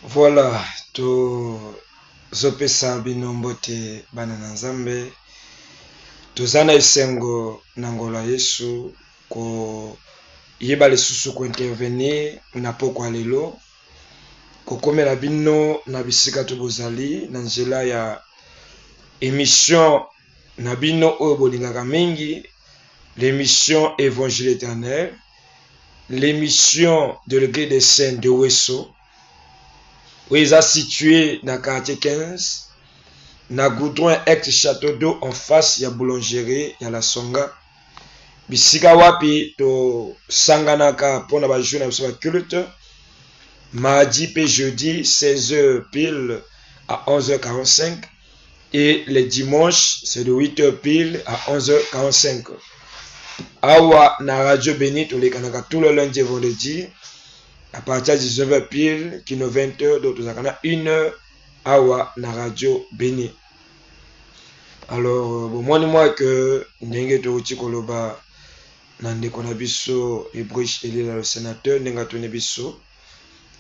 Voilà, tozopesa bino mbote bana na Nzambe. Toza na esengo na ngolo ya Yesu koyeba lisusu kointervenir na pokwa lelo kokomela bino na bisika to bozali na nzela ya émission na bino oyo bolingaka mingi, l'émission Évangile éternel, l'émission de l'église des saints de Wesso, où ils sont situés dans le quartier 15, na goudron ex château d'eau en face ya boulangerie ya la Songa. Bisika wapi to sanganaka pona ba journée na ba culte mardi et jeudi 16h pile à 11h45 et les dimanches c'est de 8h pile à 11h45. Awa na radio Béni to les kanaka tout le lundi et vendredi à partir de 19h pile qui 20h d'autres zakana 1h awa na radio Béni. Alors moi que ndenge to uti koloba na ndeko na biso Ibrich Elela le sénateur ndenga tone biso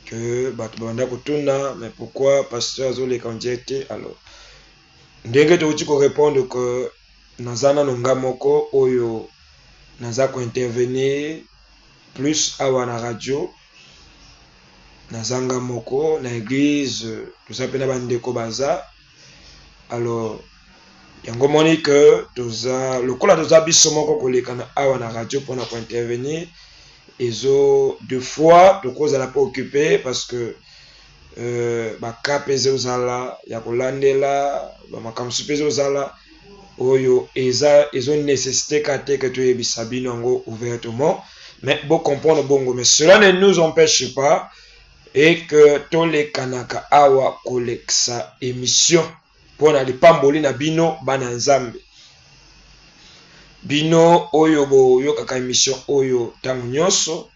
que bato banda kotuna mais pourquoi pasteur azole kandiete. Alors ndenge to uti ko répondre que nazana nonga moko oyo naza ko intervenir plus awa na radio nazanga moko na église tout ça pena bandeko baza. Alors yango moni que toza lokola toza biso moko koleka na awa na radio pona ko intervenir ezo deux fois tokozala pas occupé parce que bakapeze ozala ya kolandela bamakamsu peze ozala oyo ezo nécessité kate que toyebisa bino yango ouvertement, mais bon comprendre bongo, mais cela ne nous empêche pas et que tolekanaka awa koleksa émission pona lipamboli na bino bana Nzambe bino oyo boyokaka émission oyo tango nyonso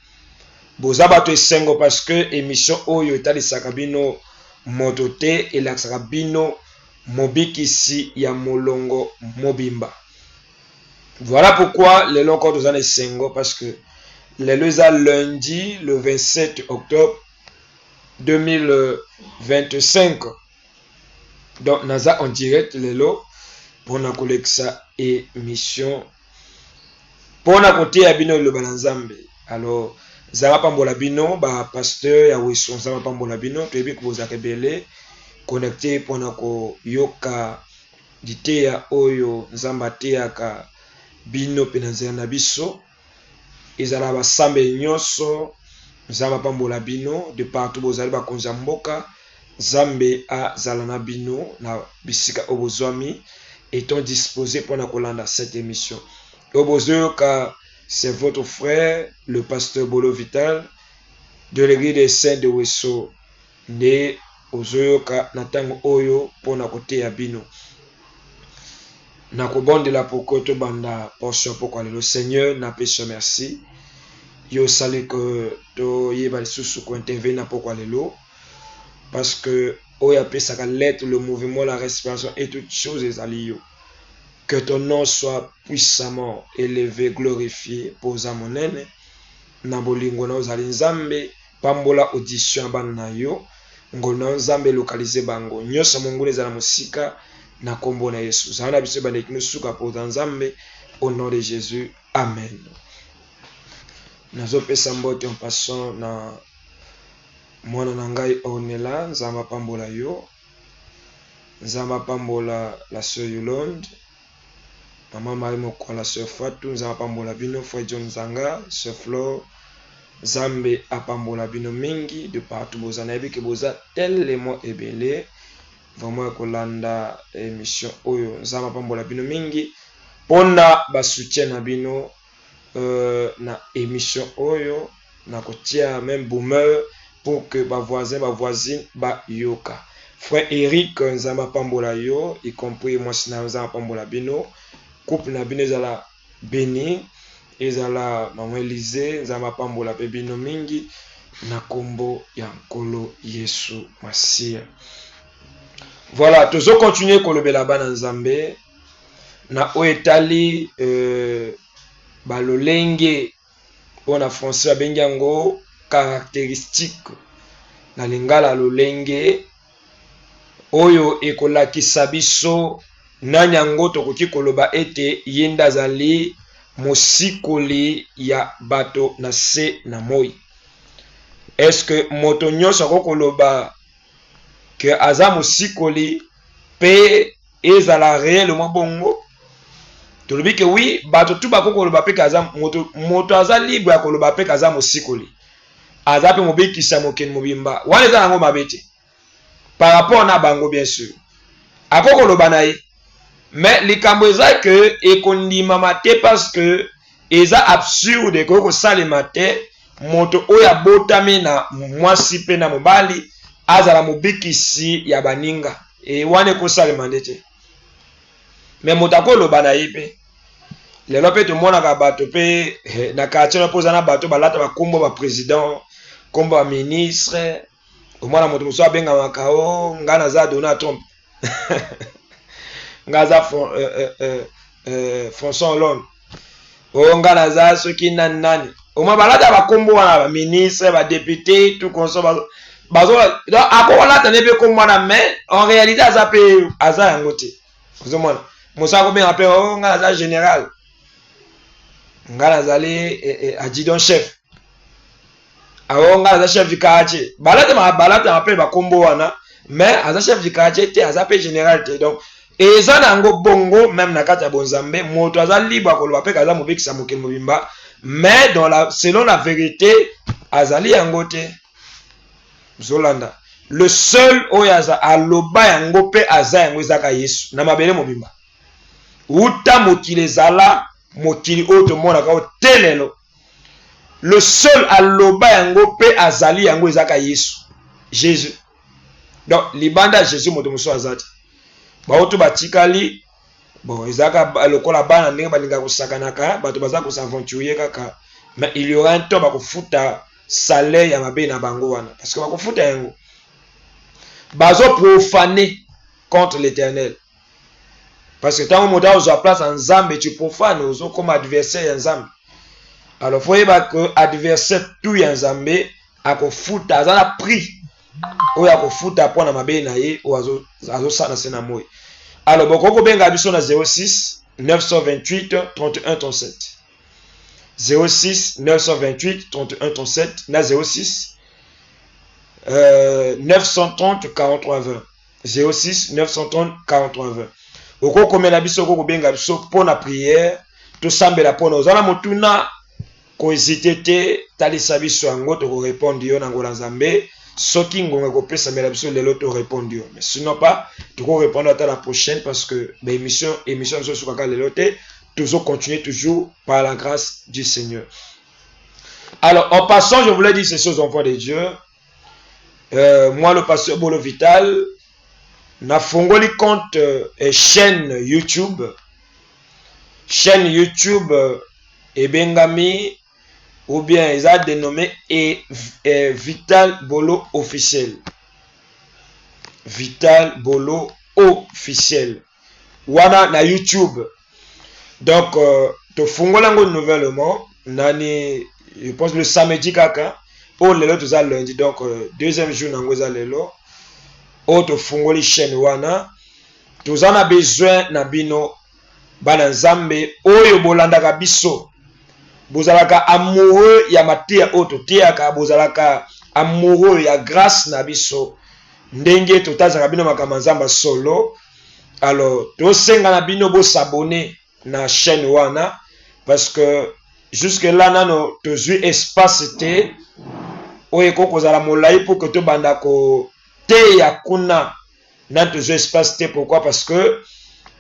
boza bato esengo parce que émission oyo etalisaka bino moto te elakisaka bino mobikisi ya molongo mobimba. Voilà pourquoi lelo encore toza na esengo parce que lelo eza lundi le 27 octobre 2025. Donc naza en direct lelo pona koleksa émission pona kote ya bino lo bana Nzambe. Alors zala pambola bino ba pasteur ya Wesso zala pambola bino toyebi ko boza kebele connecté pona ko yoka diteya oyo Nzamba teyaka bino pena nzela na biso ezala basambe nyonso Nzamba pambola bino de partout bozali bakonza mboka Nzambe azala na bino na bisika obozwami étant disposé pour kolanda cette émission. Obozoyoka, c'est votre frère, le pasteur Bolo Vital, de l'église des saints de Wesso, né ozoyoka natango oyo pona kote ya bino. Na kobonde la pokoto banda portion pokwa le Seigneur na pesa merci. Yo sale que to yeba lisusu ko intervenir na pokwa lelo parce que oya pesa ka l'être, le mouvement, la respiration et toutes choses ezali yo. Que ton nom soit puissamment élevé, glorifié, posa monene. Na bolingo na ozali Nzambe, pambola audition bana na yo. Ngona Nzambe localiser bango. Nyosa mongole za musika na kombo na Yesu. Zana biso bana kinusuka poza Nzambe au nom de Jésus. Amen. Nazo pesa mbote en passant na mwana na ngai Ornella, Nzamba pambola yo. Nzamba pambola la sœur Yolande. Maman Marie Moko, la sœur Fatou, Nzamba pambola bino, frère John Zanga, sœur Flore, Zambe apambola bino mingi, de partout bozana yebi ke boza tellement ebele, vraiment kolanda émission oyo, Nzamba pambola bino mingi, pona ba soutien na bino na émission oyo, na kotia même boomer pour que ba voisin, ba voisine ba yoka. Frère Eric Nzamba pambola yo, y compris moi sina Nzamba pambola bino. Couple na bino ezala Béni ezala maman Élisée Nzamba pambola pe bino mingi na kombo ya nkolo Yesu Masia. Voilà, tozo continuer kolobela bana Nzambe na oetali balolenge pona français abengi yango caractéristique na lingala lolenge oyo ekolakisa biso nani yango tokoki koloba ete yenda azali mosikoli ya bato na se na moi. Est-ce que moto nyonso akokoloba que aza mosikoli pe ezala réellement bongo? Tolobi que oui, bato tu bakokoloba pe kaza moto aza libre ya koloba pe kaza mosikoli. Aza pe mobikisa mokeni mobimba. Wana eza nango mabete. Par rapport na bango bien sûr. Akokoloba na ye. Mais likambo eza que ekondima mate parce que eza absurde ko salema te moto oya botame na mwasi pe na mobali azala mobikisi ya baninga e wane ko salema ndete. Mais moto akoloba na ye pe lelo pe tomonaka bato pe na quartier na poza na bato balata bakombo ba président kombo ba ministre omona moto moso abenga makao ngana za Donald Trump ngaza François Hollande o ngana za soki nani oma balata bakombo wana ba ministre ba député tout comme ça bazo donc akolata ne pe kombo na mais en réalité aza yango te ozomona mosa ko benga pe o ngana za général ngana zali adjudant chef awo ngana za chef du quartier balata appelle bakombo wana mais aza chef du quartier te aza pe général te donc eza nango bongo même na kati ya bonzambe moto aza libre akoloba pe kaza mobikisa mokili mobimba mais selon la vérité azali yango te zolanda le seul oyo aza aloba yango pe aza yango ezaka Yesu na mabele mobimba uta mokili ezala mokili oyo tomonaka o telelo le seul aloba yango pe azali yango ezaka Yesu Jésus. Donc libanda Jésus moto moso azati baoto batikali bon ezaka lokola bana ndenge balinga kosakanaka bato baza kosaventurer kaka mais il y aura un temps bakofuta salaire ya mabe na bango wana parce que bakofuta yango bazo profaner contre l'Éternel parce que tant moto ozwa place en Nzambe tu profanes ozo comme adversaire ya Nzambe. Alors faut yeba que adversaire tout ya Nzambe akofuta azana prix oyo akofuta pona mabe na ye o azo sana sena moi. Alors bokoko benga biso na 06 928 31 37 06 928 31 37 na 06 930 43 20 06 930 43 20 okoko mena biso okoko benga biso pona prière to sambela pona ozala motuna ko hésiter te talisa biso yango to répondre yo na ngola Nzambe soki ngonga ko pesa mela biso lelo to répondre yo mais sinon pas tu ko répondre à la prochaine parce que émission so sukaka lelo te toujours continuer toujours par la grâce du Seigneur. Alors en passant je voulais dire ces choses enfants de Dieu. Moi le pasteur Bolo Vital na fongoli compte chaîne YouTube ebengami ou bien ils ont dénommé Vital Bolo officiel. Vital Bolo officiel. Wana na YouTube. Donc to fongolango nouvellement nani je pense le samedi kaka o lelo to za lundi donc deuxième jour nango za lelo o to fongoli chaîne wana to za na besoin na bino bana Nzambe oyo bolandaka biso bozalaka amoureux ya matia oto tiaka bozalaka amoureux ya grâce na biso ndenge totazaka bino makama Nzamba solo. Alors to senga na bino bo s'abonner na chaîne wana parce que jusque là nano tozui espace te oye koko zala molai pour que to banda ko te ya kuna na tozui espace te. Pourquoi? Parce que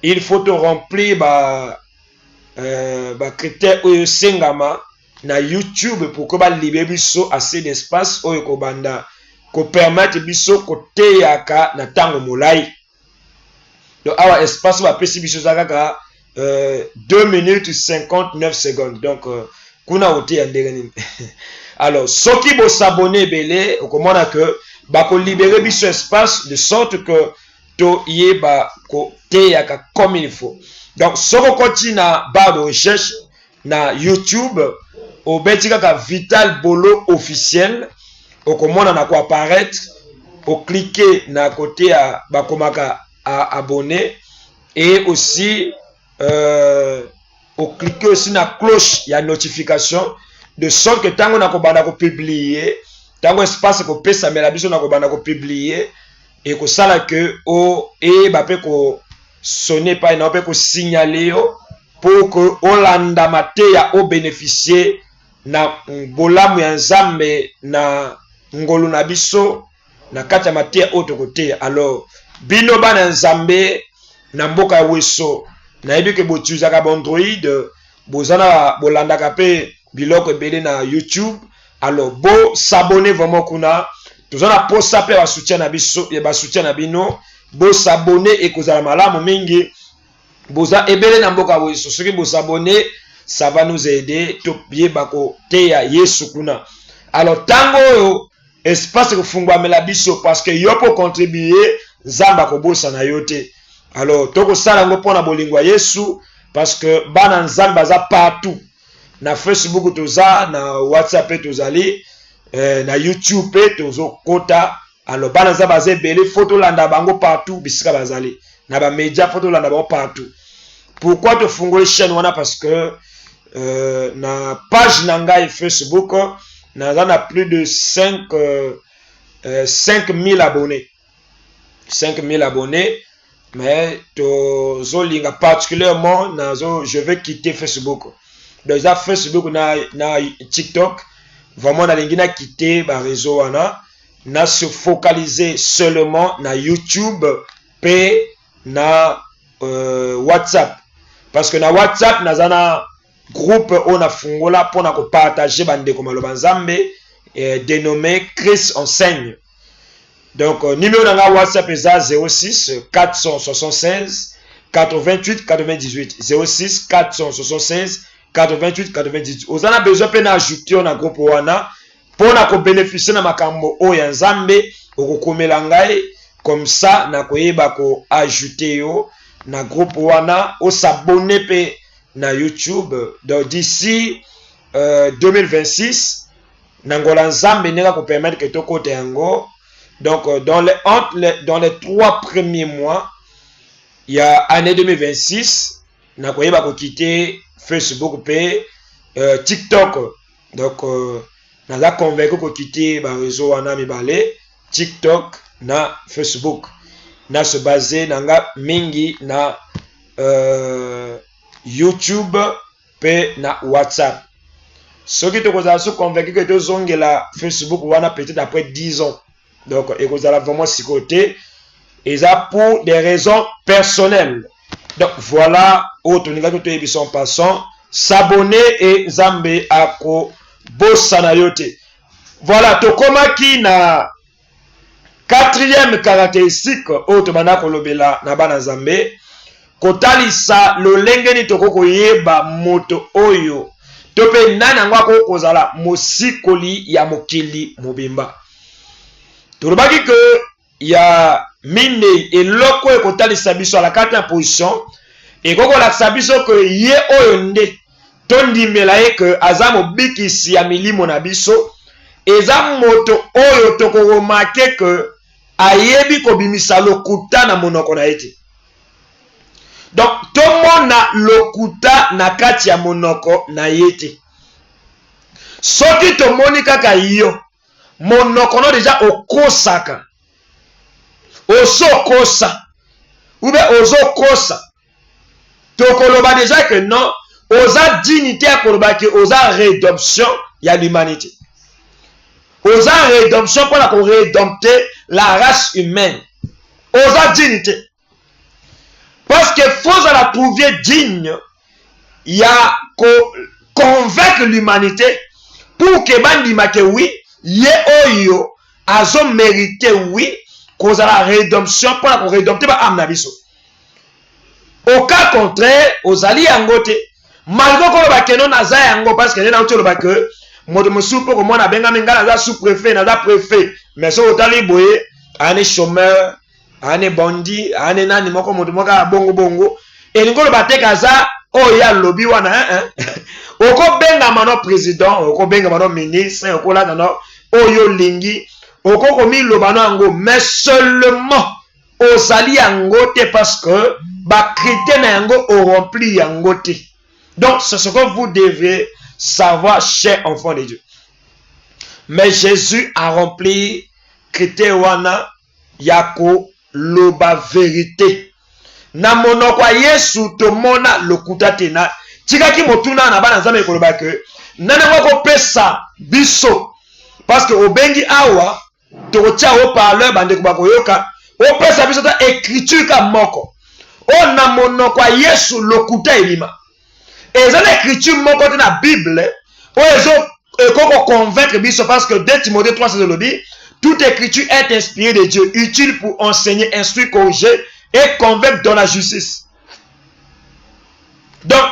il faut te remplir ba critère oyo sengama na YouTube pour que ba libérer biso assez d'espace oyo ko banda ko permettre biso ko te yaka na tango molai. Donc awa espace ba pesi biso zakaka 2 minutes 59 secondes. Donc kuna ote ya ndenge. Alors soki bo s'abonner belé okomona que ba ko libérer biso espace de sorte que to yeba ko te yaka comme il faut. Donc soko continue na barre de recherche na YouTube au betika ka Vital Bolo officiel okomona na ko apparaître, au cliquer na côté à bakomaka à abonner et aussi au cliquer aussi na cloche, il y a notification de sorte que tango na ko banda ko publier, tango espace ko pesa mela biso na ko banda ko publier et ko sala que o e ba pe ko sonner pas na pe ko signaler yo pour que Olanda Mateya o bénéficier na bolamu ya Nzambe na ngolu na biso na kati ya Mateya o tokote. Alors bino bana Nzambe na mboka weso na yebi ke botuzaka ba Android bozana bolandaka pe biloko ebele na YouTube. Alors bo s'abonner vraiment kuna tozana posta pe ba soutien na biso ya ba soutien na bino bo s'abonner et kozala malamu mingi boza ebele na mboka weso soki bo s'abonner ça va nous aider to bien bako te ya Yesu kuna. Alors tango espace kufungwa mela biso parce que yo po contribuer Nzamba ko bosa na yote. Alors toko sala ngo pona bolingwa Yesu parce que bana Nzamba za partout. Na Facebook toza, na WhatsApp tozali, na YouTube tozo kota. Alors bana Nzamba za bele photo landa bango partout bisika bazali. Na ba media photo landa bango partout. Pourquoi te fungole chaîne wana parce que na page nanga Facebook na plus de 5000 abonnés. 5000 abonnés. Mais tozolinga particulièrement je vais quitter Facebook. Donc ça Facebook na TikTok vraiment na lingi na quitter ba réseau wana na se focaliser seulement na YouTube pe na WhatsApp parce que na WhatsApp nazana groupe on a fungola pour na ko partager bande ko maloba Nzambe dénommé Chris enseigne. Donc numéro na WhatsApp est 06 476 88 98 06 476 88 98. Vous avez besoin de ajouter un groupe wana pour na bénéficier na makambo o ya Nzambe okokomela ngai comme ça na koyeba ko ajouter yo na groupe wana o s'abonner pe na YouTube. Donc d'ici 2026 nangola Nzambe nega ko permettre que to kote yango. Donc dans les 3 premiers mois il y a année 2026 na koyeba ko quitter Facebook pe TikTok. Donc naza convaincu ko quitter ba réseau wana mibale TikTok na Facebook na se baser nanga mingi na YouTube pe na WhatsApp. Ce qui te cause convaincu que tu zongela Facebook wana peut-être après 10 ans. Donc et vous allez vraiment s'y côté et ça pour des raisons personnelles. Donc voilà, autre niveau de émission passant, s'abonner et Nzambe ako bossa yote. Voilà, tokoma ki na 4e caractéristique autre bana kolobela na bana Nzambe kotalisa lolenge ni tokoko yeba moto oyo tope nana ngwa ko kozala mosikoli ya mokili mobimba. Tolobaki que ya mine eloko ekotalisa biso la 4e position et koko la sabiso que ye oyo nde tondimela ye que aza mobikisi ya milimo na biso eza moto oyo tokoromake que ayebi kobimisa lokuta na monoko na ete. Donc tomona lokuta na kati ya monoko na yete. Soki tomoni kaka yo monoko no deja okosaka ozokosa oube ozokosa tokoloba déjà que non oza dignité ya koloba ke oza rédemption ya l'humanité, oza rédemption pour la rédempter la race humaine, oza dignité parce que faut la trouver digne ya convaincre l'humanité pour que bandima ke oui ye oyo azo mérité oui cause la rédemption pour la rédempter ba amna biso. Au cas contraire ozali yango te malgré ko ba kenon naza yango parce que na otolo ba que moto mosu pour moi na benga menga naza sous-préfet naza préfet mais so otali boye ane chômeur ane bandi ane nani moko moto moka bongo bongo et ngolo ba te kaza oya lobby wana oko benga mano président oko benga mano ministre oko la no oyo lingi okokomi lobano yango mais seulement ozali yango te parce que ba critère na yango o rempli yango te. Donc c'est ce que vous devez savoir, chers enfants de Dieu. Mais Jésus a rempli critère wana yako loba vérité. Na monoko Yesu to mona lokuta tena tikaki motuna na bana nzambe koloba ke nana wako pesa biso parce que obengi awa to tia au parleur bande ko yoka o pesa biso ta écriture ka moko o na monoko Yesu lokuta elima ezala écriture moko te na Bible o ezo ekoko convaincre biso parce que 2 Timothée 3 le dit, toute écriture est inspirée de Dieu, utile pour enseigner, instruire, corriger et convaincre dans la justice. Donc,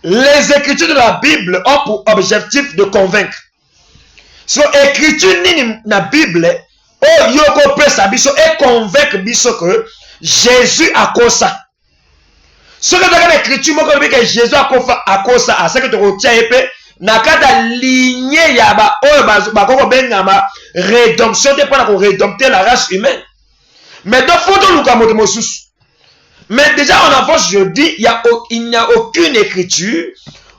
les écritures de la Bible ont pour objectif de convaincre. So, écriture ni na Bible, o yoko pesa biso et convaincre biso que Jésus a kosa. Ce que dans l'écriture, moi que Jésus a kosa, à ce que tu retiens épée, nakata lignée ya ba oyo ba koko benga ma rédemption te pas pour rédempter la race humaine. Mais donc faut donc luka moto mosusu. Mais déjà en avance je dis il n'y a aucune écriture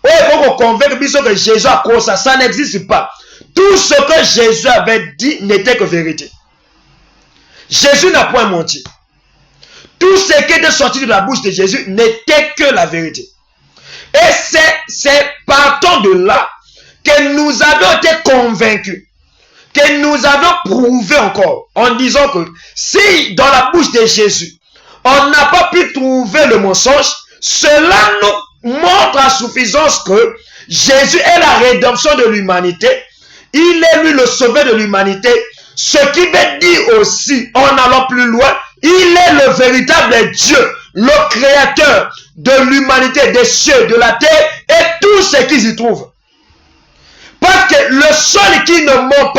oyo pour convaincre biso que Jésus a kosa, ça n'existe pas. Tout ce que Jésus avait dit n'était que vérité. Jésus n'a point menti. Tout ce qui était sorti de la bouche de Jésus n'était que la vérité. Et c'est partant de là que nous avons été convaincus, que nous avons prouvé encore, en disant que si dans la bouche de Jésus, on n'a pas pu trouver le mensonge, cela nous montre à suffisance que Jésus est la rédemption de l'humanité, il est lui le sauveur de l'humanité, ce qui veut dire aussi, en allant plus loin, il est le véritable Dieu, le créateur de l'humanité, des cieux, de la terre et tout ce qui s'y trouve. Parce que le seul qui ne ment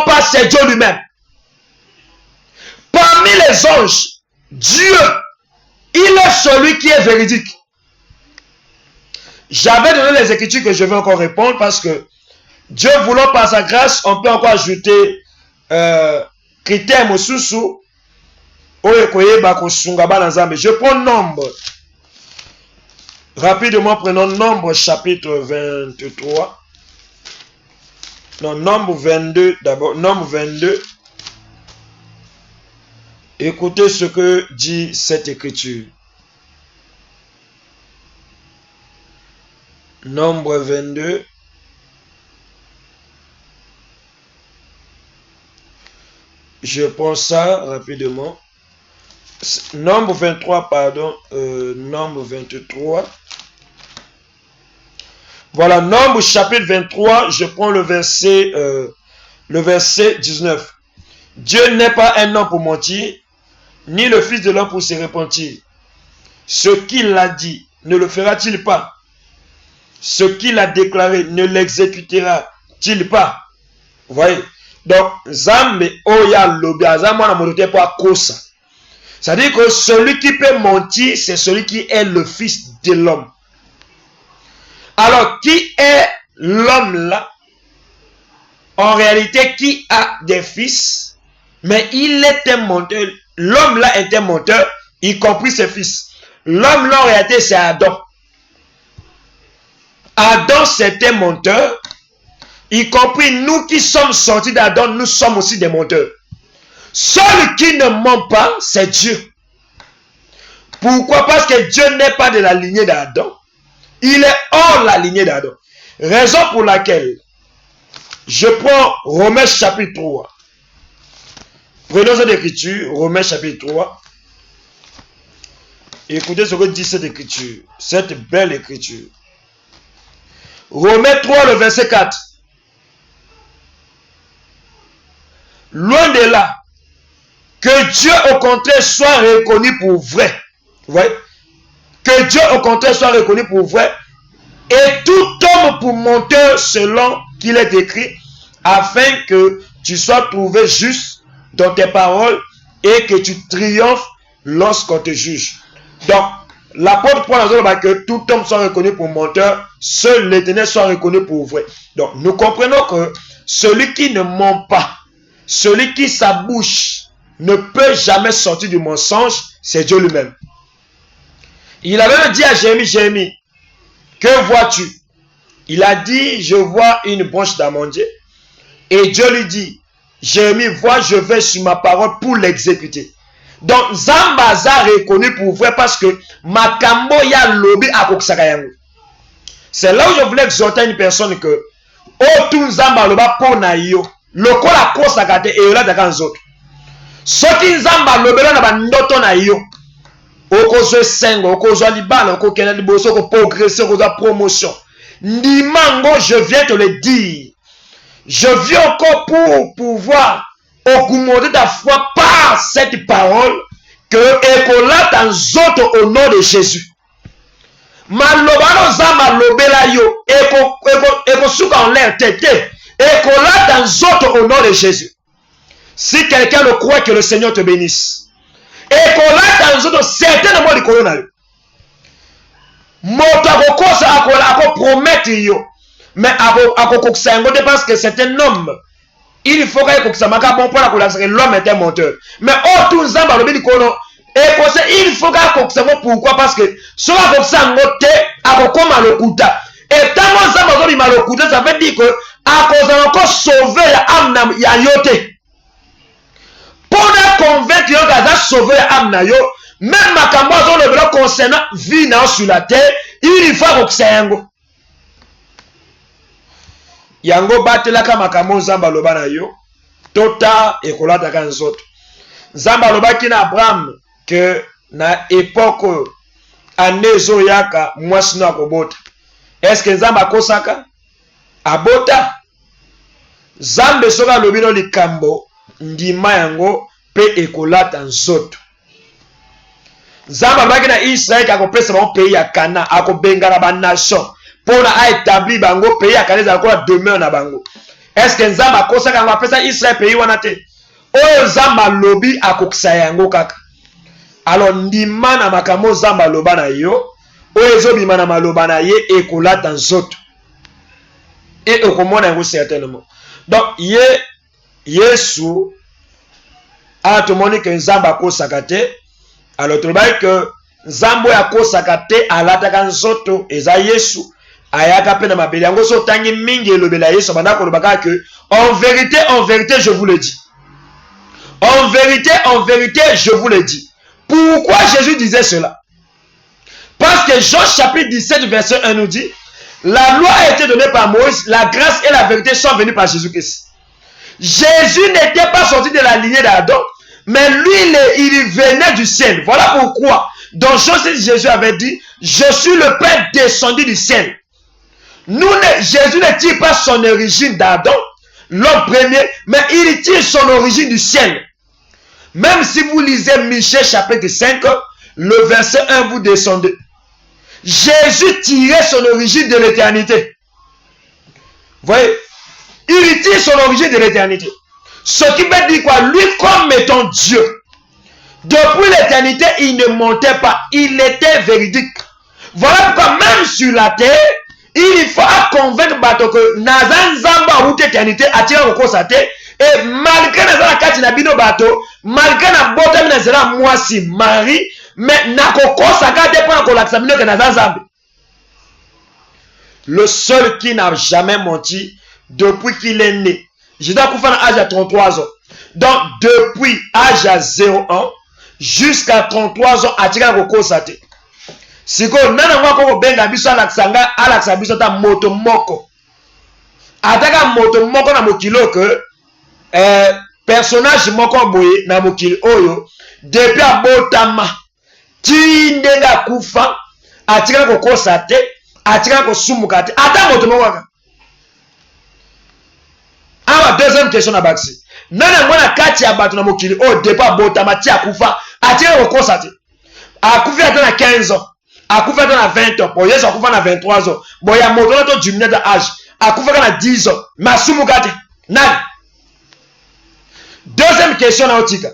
pas, c'est Dieu lui-même. Parmi les anges, Dieu, il est celui qui est véridique. J'avais donné les écritures que je vais encore répondre parce que Dieu voulant par sa grâce, on peut encore ajouter critères mosusu. Je prends Nombre. Rapidement, prenons Nombre chapitre 23. Non, Nombre 22 d'abord. Nombre 22. Écoutez ce que dit cette écriture. Nombre 22. Je prends ça rapidement. Nombre 23, pardon. Nombre 23. Voilà, Nombre chapitre 23. Je prends le verset 19. Dieu n'est pas un homme pour mentir, ni le fils de l'homme pour se repentir. Ce qu'il a dit, ne le fera-t-il pas? Ce qu'il a déclaré, ne l'exécutera-t-il pas? Vous voyez? Donc, Zambe Oya Lobi, Zamana Monote pour Kosa. C'est-à-dire que celui qui peut mentir, c'est celui qui est le fils de l'homme. Alors, qui est l'homme là? En réalité, qui a des fils? Mais il est un menteur. L'homme là est un menteur, y compris ses fils. L'homme là, en réalité, c'est Adam. Adam, c'est un menteur. Y compris nous qui sommes sortis d'Adam, nous sommes aussi des menteurs. Seul qui ne ment pas, c'est Dieu. Pourquoi? Parce que Dieu n'est pas de la lignée d'Adam. Il est hors la lignée d'Adam. Raison pour laquelle je prends Romains chapitre 3. Prenons cette écriture, Romains chapitre 3. Écoutez ce que dit cette écriture, cette belle écriture. Romains 3, le verset 4. Loin de là, que Dieu au contraire soit reconnu pour vrai. Vous voyez? Que Dieu au contraire soit reconnu pour vrai. Et tout homme pour menteur selon qu'il est écrit, afin que tu sois trouvé juste dans tes paroles et que tu triomphes lorsqu'on te juge. Donc, l'apôtre Paul a dit que tout homme soit reconnu pour menteur, seul l'Éternel soit reconnu pour vrai. Donc nous comprenons que celui qui ne ment pas, celui qui sa bouche ne peut jamais sortir du mensonge, c'est Dieu lui-même. Il avait dit à Jérémie, Jérémie, que vois-tu? Il a dit, je vois une branche d'amandier. Et Dieu lui dit, Jérémie, vois, je vais sur ma parole pour l'exécuter. Donc, Zambaza reconnu pour vrai parce que Makambo ya lobby à Koksakayango. C'est là où je voulais exhorter une personne que, oh, tout Zamba loba pona yo, loko la kosakate et là d'akan zot. Soki Zamba lobela na bandoto na yo, okozwe sengo, okozwa libala, okokena liboso, okopogresser, okozwa promotion. Ndimango, je viens te le dire. Je viens encore pour pouvoir augmenter ta foi par cette parole que ekola dans autres au nom de Jésus. Malobano Zamba lobela yo, eko souka en l'air tete, ekola dans autres au nom de Jésus. Si quelqu'un le croit, que le Seigneur te bénisse. Et qu'on a dans autres certainement le corona. Moto akokosa ako promettre yo. Mais akokoksa ngote parce que c'est un homme. Il faut qu'il koksa maka bon pour que l'homme est un menteur. Mais tout zamba lobi kono et il faut qu'il koksa pourquoi parce que so akoksa ngote akokoma lokuta. Et tant zamba lobi malokuta ça veut dire que akosa encore sauver la âme ya yote. Pour convaincre que vous avez sauvé l'âme, même Makambo le concernant vie sur la terre, il faut que c'est yango. Yango batelaka Makambo Zamba loba na yo, tota ekolata kan zoto. Zamba loba ki na Abraham que na époque anezo yaka mwasino akobota. Est-ce que Zamba kosaka abota? Zambe soka lobino likambo ndima yango pe ekolata nzoto. Zamba baki na Israël akopesa bango pays ya Kana, akobengana ba nation pona a établi bango pays ya Kana akola demeure na bango. Est-ce que Nzamba akosaka yango apesa Israël pays wana te? Oyo Nzamba lobi akokisa yango kaka. Alors ndima na makambo Nzamba loba na yo, oyo ezobima na maloba na ye ekolata nzoto. Et okomona yango certainement. Donc Yesu a tout le monde que Nzamba kosaka te. Alors tu vois que Nzambo ya kosaka te alataka nzoto eza Yesu ayaka pe na mabeli yango so tangi mingi elobela Yesu banda ko lobaka que en vérité je vous le dis. En vérité je vous le dis. Pourquoi Jésus disait cela? Parce que Jean chapitre 17 verset 1 nous dit la loi a été donnée par Moïse, la grâce et la vérité sont venues par Jésus-Christ. Jésus n'était pas sorti de la lignée d'Adam, mais lui, il venait du ciel. Voilà pourquoi, dans Jean 6, Jésus avait dit, je suis le Père descendu du ciel. Jésus ne tire pas son origine d'Adam, l'homme premier, mais il tire son origine du ciel. Même si vous lisez Michée chapitre 5, le verset 1, vous descendez. Jésus tirait son origine de l'éternité. Vous voyez? Il tire son origine de l'éternité. Ce qui veut dire quoi? Lui, comme étant Dieu, depuis l'éternité, il ne montait pas. Il était véridique. Voilà pourquoi même sur la terre, il faut convaincre que Nazan Zamba ou l'éternité attire au cosate. Et malgré Nazan Katina Bino Bato, malgré na botam Nazara moi si Marie, mais Nakoko Saka dépend de l'examen que Nazan Zamba. Le seul qui n'a jamais menti depuis qu'il est né. Je dois faire un âge à 33 ans. Donc, depuis âge à 0 ans jusqu'à 33 ans, à tirer au Kosate. Si vous avez benga biso alaksa biso ta moto moko. Ataka moto moko na mokilo que personnage moko boye na mokili oyo depuis abotama tindenga kufa atika ko Kosate, atika ko sumuka te. Ata moto moko. Alors, deuxième question na baxi. Nana mwana kati ya batu na mokili o depa botama ti akufa atire ko Kosate. Akufa na 15 ans. Akufa na 20 ans. Bon Yesu akufa na 23 ans. Bon ya moto na to diminuer de âge. Akufa na 10 ans. Masumu kati. Nani? Deuxième question na otika.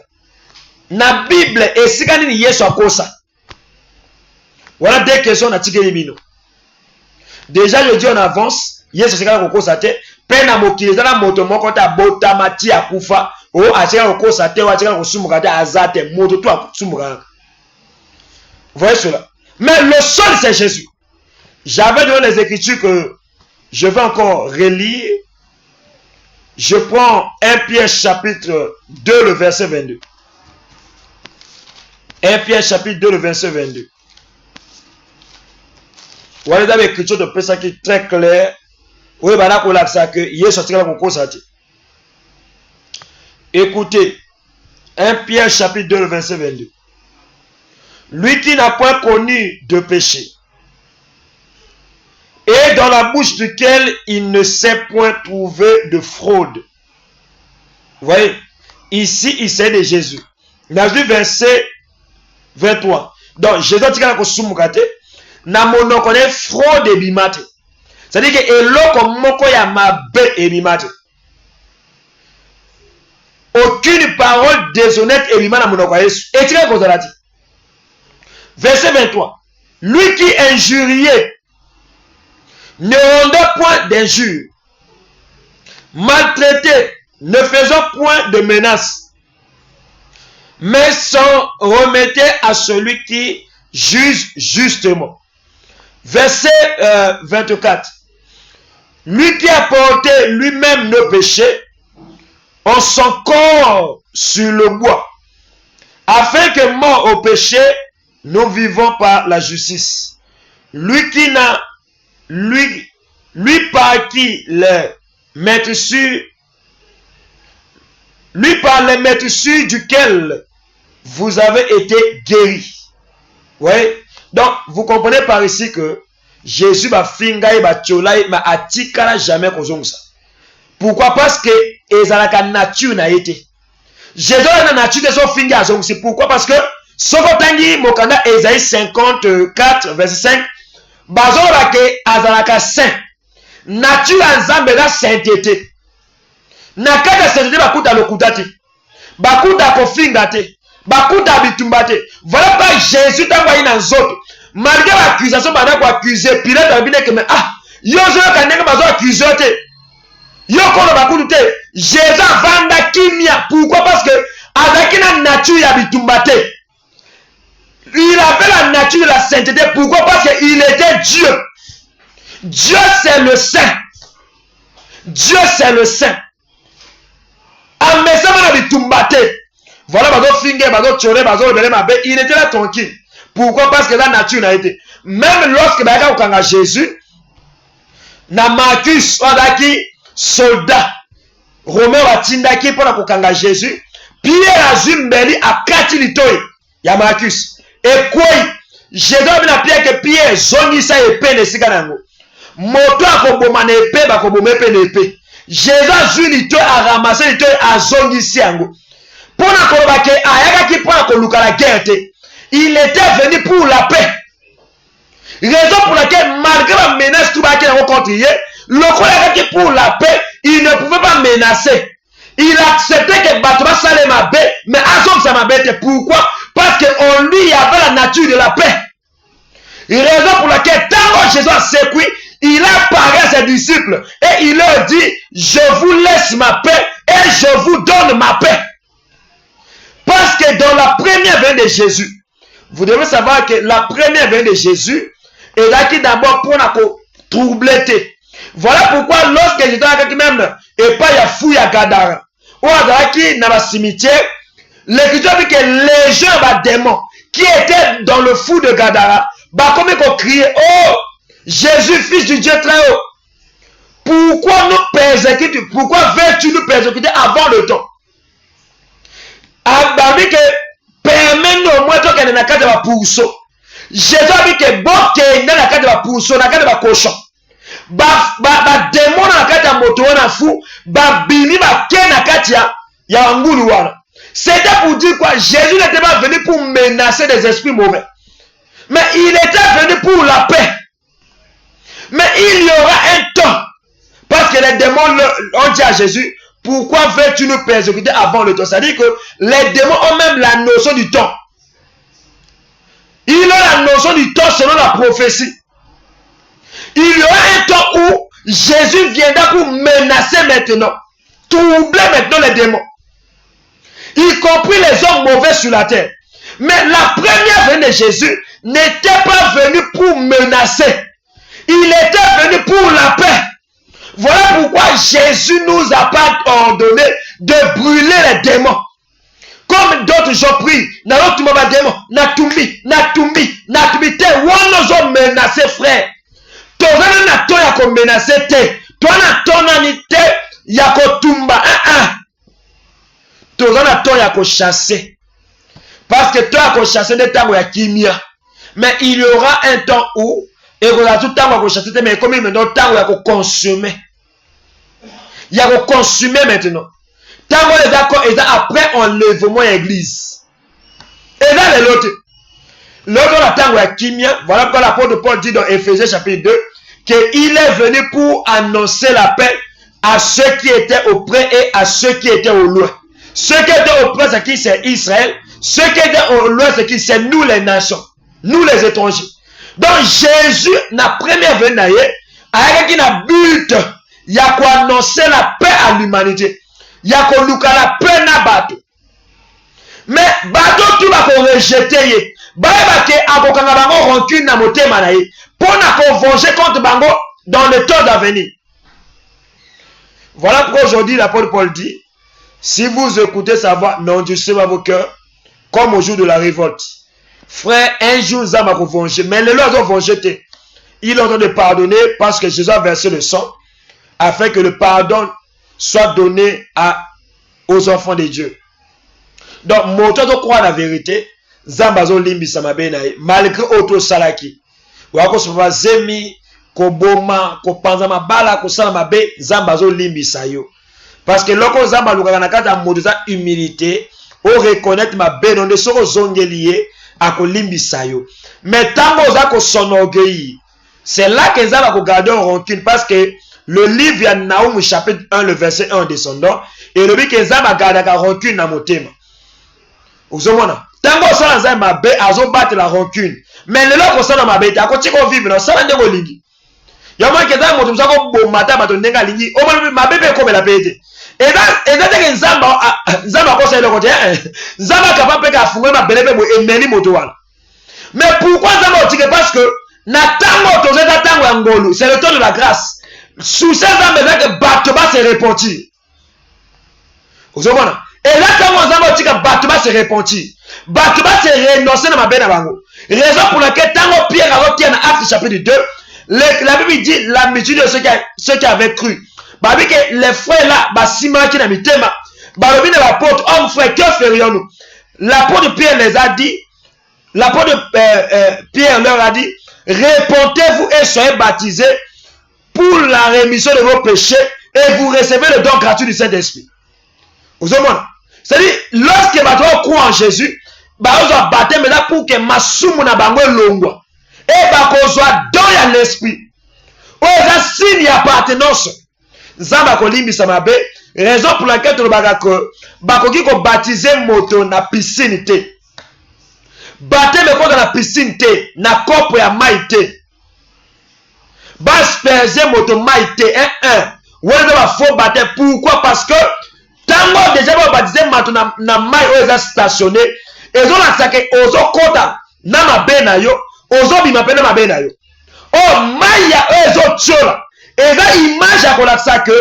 Na Bible esika nini Yesu akosa? Voilà deux questions à tirer les. Déjà, je dis en avance, yes, c'est quand on constate, peine à moquer, ça la moto, mon compte à botamati à koufa, ou à tirer au constate, ou à tirer au soumugate, à zate, moto, tout à soumugate. Vous voyez cela? Mais le seul, c'est Jésus. J'avais donné les écritures que je vais encore relire. Je prends 1 Pierre chapitre 2, le verset 22. 1 Pierre chapitre 2, le verset 22. Vous voyez dans l'écriture de Pessa qui est très clair. Oui, bah là, ça que hier sorti là pour ça. Écoutez, 1 Pierre chapitre 2, le verset 22. Lui qui n'a point connu de péché, et dans la bouche duquel il ne s'est point trouvé de fraude. Vous voyez, ici, il s'agit de Jésus. Dans le verset 23. Donc, Jésus dit qu'il a na mono connaît fraude et bimate. C'est-à-dire que eloko moko ya mabe et bimate. Aucune parole déshonnête et bimate na mono kwa Yesu. Et tu as quoi dit? Verset 23. Lui qui injuriait ne rendait point d'injure, maltraité, ne faisant point de menaces, mais s'en remettait à celui qui juge justement. Verset 24. Lui qui a porté lui-même nos péchés en son corps sur le bois, afin que mort au péché, nous vivons par la justice. Lui qui n'a, lui par qui les maîtres sûrs, lui par les maîtres sûrs duquel vous avez été guéris. Oui. Donc, vous comprenez par ici que Jésus va fingaï, va tcholai, va atikala jamais kozongsa. Pourquoi? Parce que ezalaka nature na été. Jésus a la nature de son finga zongsi. Pourquoi? Parce que soko tangi mokanda Esaïe 54 verset 5, bazora ke azalaka saint. Nature nzambe la sainteté. Nakata sainteté bakuta lokuta te. Bakuta kofinga te. Bakuta bitumba te. Voilà pas Jésus t'envoyé dans zot. Malgré l'accusation, pendant qu'on accuse Pilate a dit que yo zo kanenge bazo accuse te. Yo kono bakutu te. Jésus vanda kimia. Pourquoi? Parce que avec la nature ya bitumba te. Il avait la nature de la sainteté. Pourquoi? Parce qu'il était Dieu. Dieu c'est le saint. Dieu c'est le saint. Voilà, il était là tranquille. Pourquoi? Parce que la nature n'a été. Même lorsque Jésus, na Marcus, on a qui soldat, Romain Watindaki pour la Jésus, Pierre Azumbeli a katilitoy, ya Marcus. Et quoi? Jésus a Pierre que Pierre zoni sa épée de siganango. Moto a kobomane épée, ba kobomé épée. Jésus a zuni a ramassé l'itoy a zongi siango. Pour la que ayaka qui prend la guerre, il était venu pour la paix. Raison pour laquelle, malgré la menace tout qui a contre lui, le collègue qui pour la paix, il ne pouvait pas menacer. Il acceptait que Batouba salait ma paix, mais Azom ça m'a bête. Pourquoi? Parce qu'en lui, il y avait la nature de la paix. Raison pour laquelle, tant que Jésus a sécuit, il a parlé à ses disciples et il leur dit, je vous laisse ma paix et je vous donne ma paix. Parce que dans la première venue de Jésus, vous devez savoir que la première venue de Jésus est là qui d'abord pour la troubler. Voilà pourquoi lorsque j'étais avec même et pas ya fou ya Gadara ou à qui dans le cimetière, l'écriture dit que les gens va démons qui étaient dans le fou de Gadara, bah comme ils criaient, oh Jésus fils du Dieu très haut, pourquoi nous persécuter, pourquoi veux-tu nous persécuter avant le temps? Ah dit que permets-nous au moins toi qu'elle n'a qu'à de la pourceau. Jésus a dit que bon qu'il n'a qu'à de la pourceau, n'a qu'à de la cochon. Démon n'a qu'à de moto na fou, bini n'a qu'à ya ngulu wana. C'était pour dire quoi? Jésus n'était pas venu pour menacer des esprits mauvais. Mais il était venu pour la paix. Mais il y aura un temps. Parce que les démons ont dit à Jésus, pourquoi veux-tu nous persécuter avant le temps? C'est-à-dire que les démons ont même la notion du temps. Il a la notion du temps selon la prophétie. Il y aura un temps où Jésus viendra pour menacer maintenant, troubler maintenant les démons, y compris les hommes mauvais sur la terre. Mais la première venue de Jésus n'était pas venue pour menacer. Il était venu pour la paix. Voilà pourquoi Jésus nous a pas ordonné de brûler les démons. Comme d'autres gens prient, n'importe démon, natumi, te wanozo menacé frère. Tozana na to ya ko menacer te, toi na to na ni te ya ko tumba. Tozana to ya ko chasser. Parce que toi ko chasser de tango ya kimia. Mais il y aura un temps où et qu'on a tout temps à chasser, mais comme il maintenant temps où il y a qu'on consumer. Il y a qu'on consumer maintenant. Tant qu'on est d'accord, et après enlèvement à l'église. Et là, l'autre. L'autre, on attend à Kimia. Voilà pourquoi l'apôtre Paul dit dans Éphésiens chapitre 2 qu'il est venu pour annoncer la paix à ceux qui étaient auprès et à ceux qui étaient au loin. Ceux qui étaient auprès, c'est qui? C'est Israël. Ceux qui étaient au loin, c'est qui? C'est nous les nations. Nous les étrangers. Donc Jésus, la première venue, avec un but, il y a quoi annoncer la paix à l'humanité. Il y a quoi luka la paix na bateau. Mais bateau tout va qu'on rejeter. Baïba ke akokanga bango rancune na motema na ye. Pour na qu'on venger contre bango dans le temps d'avenir. Voilà pourquoi aujourd'hui l'apôtre Paul dit, si vous écoutez sa voix, n'endurcissez pas vos cœurs, comme au jour de la révolte. Frère, un jour, ça m'a vengé. Mais les lois ont vengé. Il est en train de pardonner parce que Jésus a versé le sang afin que le pardon soit donné aux enfants de Dieu. Donc, moi, je crois la vérité. Zambazo limbi samabenaye. Malgré auto salaki. Wako sofa zemi, ko boma, ko panzama bala, ko salamabe, zambazo limbi sayo. Parce que loko zamba lukaka nakata modoza humilité, o reconnaître ma benonde soko zongeliye. Mais tant que s'enorgueillir, c'est là que ça va garder en rancune parce que le livre de Naoum chapitre 1 le verset 1 descendant et le dit que ça va garder la rancune dans mon thème. Vous voyez, tant que ça va ma bé azo battre la rancune, mais le là que ça ma bé, à côté qu'on vit dans ça va ndeko lingi. Yama que ça moto msako bon matin ba tondenga lingi, o ma bébé comme la pété. Et là que Nzamba ko c'est le côté Nzamba capable ka funga ma belebe bo emeli moto wala. Mais pourquoi Nzamba otike parce que na tango to zeta tango ya ngolu, c'est le temps de la grâce. Sous ces Nzamba que bato ba se repentir. Vous comprenez? Et là tango Nzamba otike bato ba se repentir. Bato ba se renoncer na mabena bango. Raison pour laquelle tango Pierre a retenu dans Actes chapitre 2, la Bible dit la multitude de ceux qui avaient cru. Bah oui que les frères là, bah Simon qui n'a mis thème, bah le bien l'apôtre, homme frère, que ferions-nous? L'apôtre Pierre les a dit, l'apôtre Pierre leur a dit, répentez-vous et soyez baptisés pour la rémission de vos péchés et vous recevez le don gratuit du Saint-Esprit. Vous comprenez? C'est-à-dire, lorsque bah toi crois en Jésus, bah on doit baptême là pour que ma soumu na bango longwa et bah qu'on soit dans l'esprit. Oh, ça signe appartenance. Zamba kolimbi samabe, raison pour laquelle tu le bakoki ko baptiser moto na piscine te. Baptême ko dans la piscine te, na kopo ya mai te. Basperger moto mai te, ouais va faux baptême. Pourquoi? Parce que tango déjà va baptiser moto na mai oza stationné, ezo la sake ozo kota na mabena yo, ozo bima pena mabena yo. Oh mai ya ezo tchola. Et là, image à kolaksa que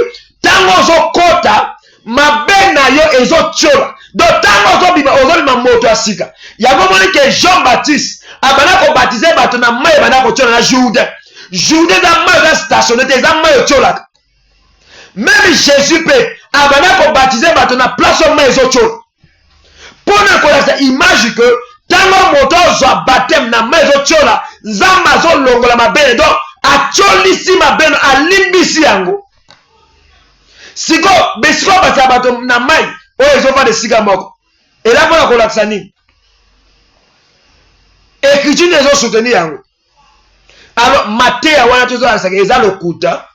tango zo kota mabena yo ezo tchola. Donc tango zo bima moto asika. Ya komoni que Jean-Baptiste abana ko baptiser bato na mai bana ko tchola na Jourdain. Jourdain da mai za stationné te za mai tchola. Même Jésus peut abana ko baptiser bato na place mai ezo tchola. Pour ne kolaksa image que tango moto zo baptême na mai ezo tchola, nzamba zo longola mabene donc acholisi mabeno alimbisi yango. Siko besiko bati abato na mai oyo ezofa de sika moko. Et là voilà kolakisa nini? Écriture ezo soutenir yango. Alors Matthieu wana tozo asaka eza lokuta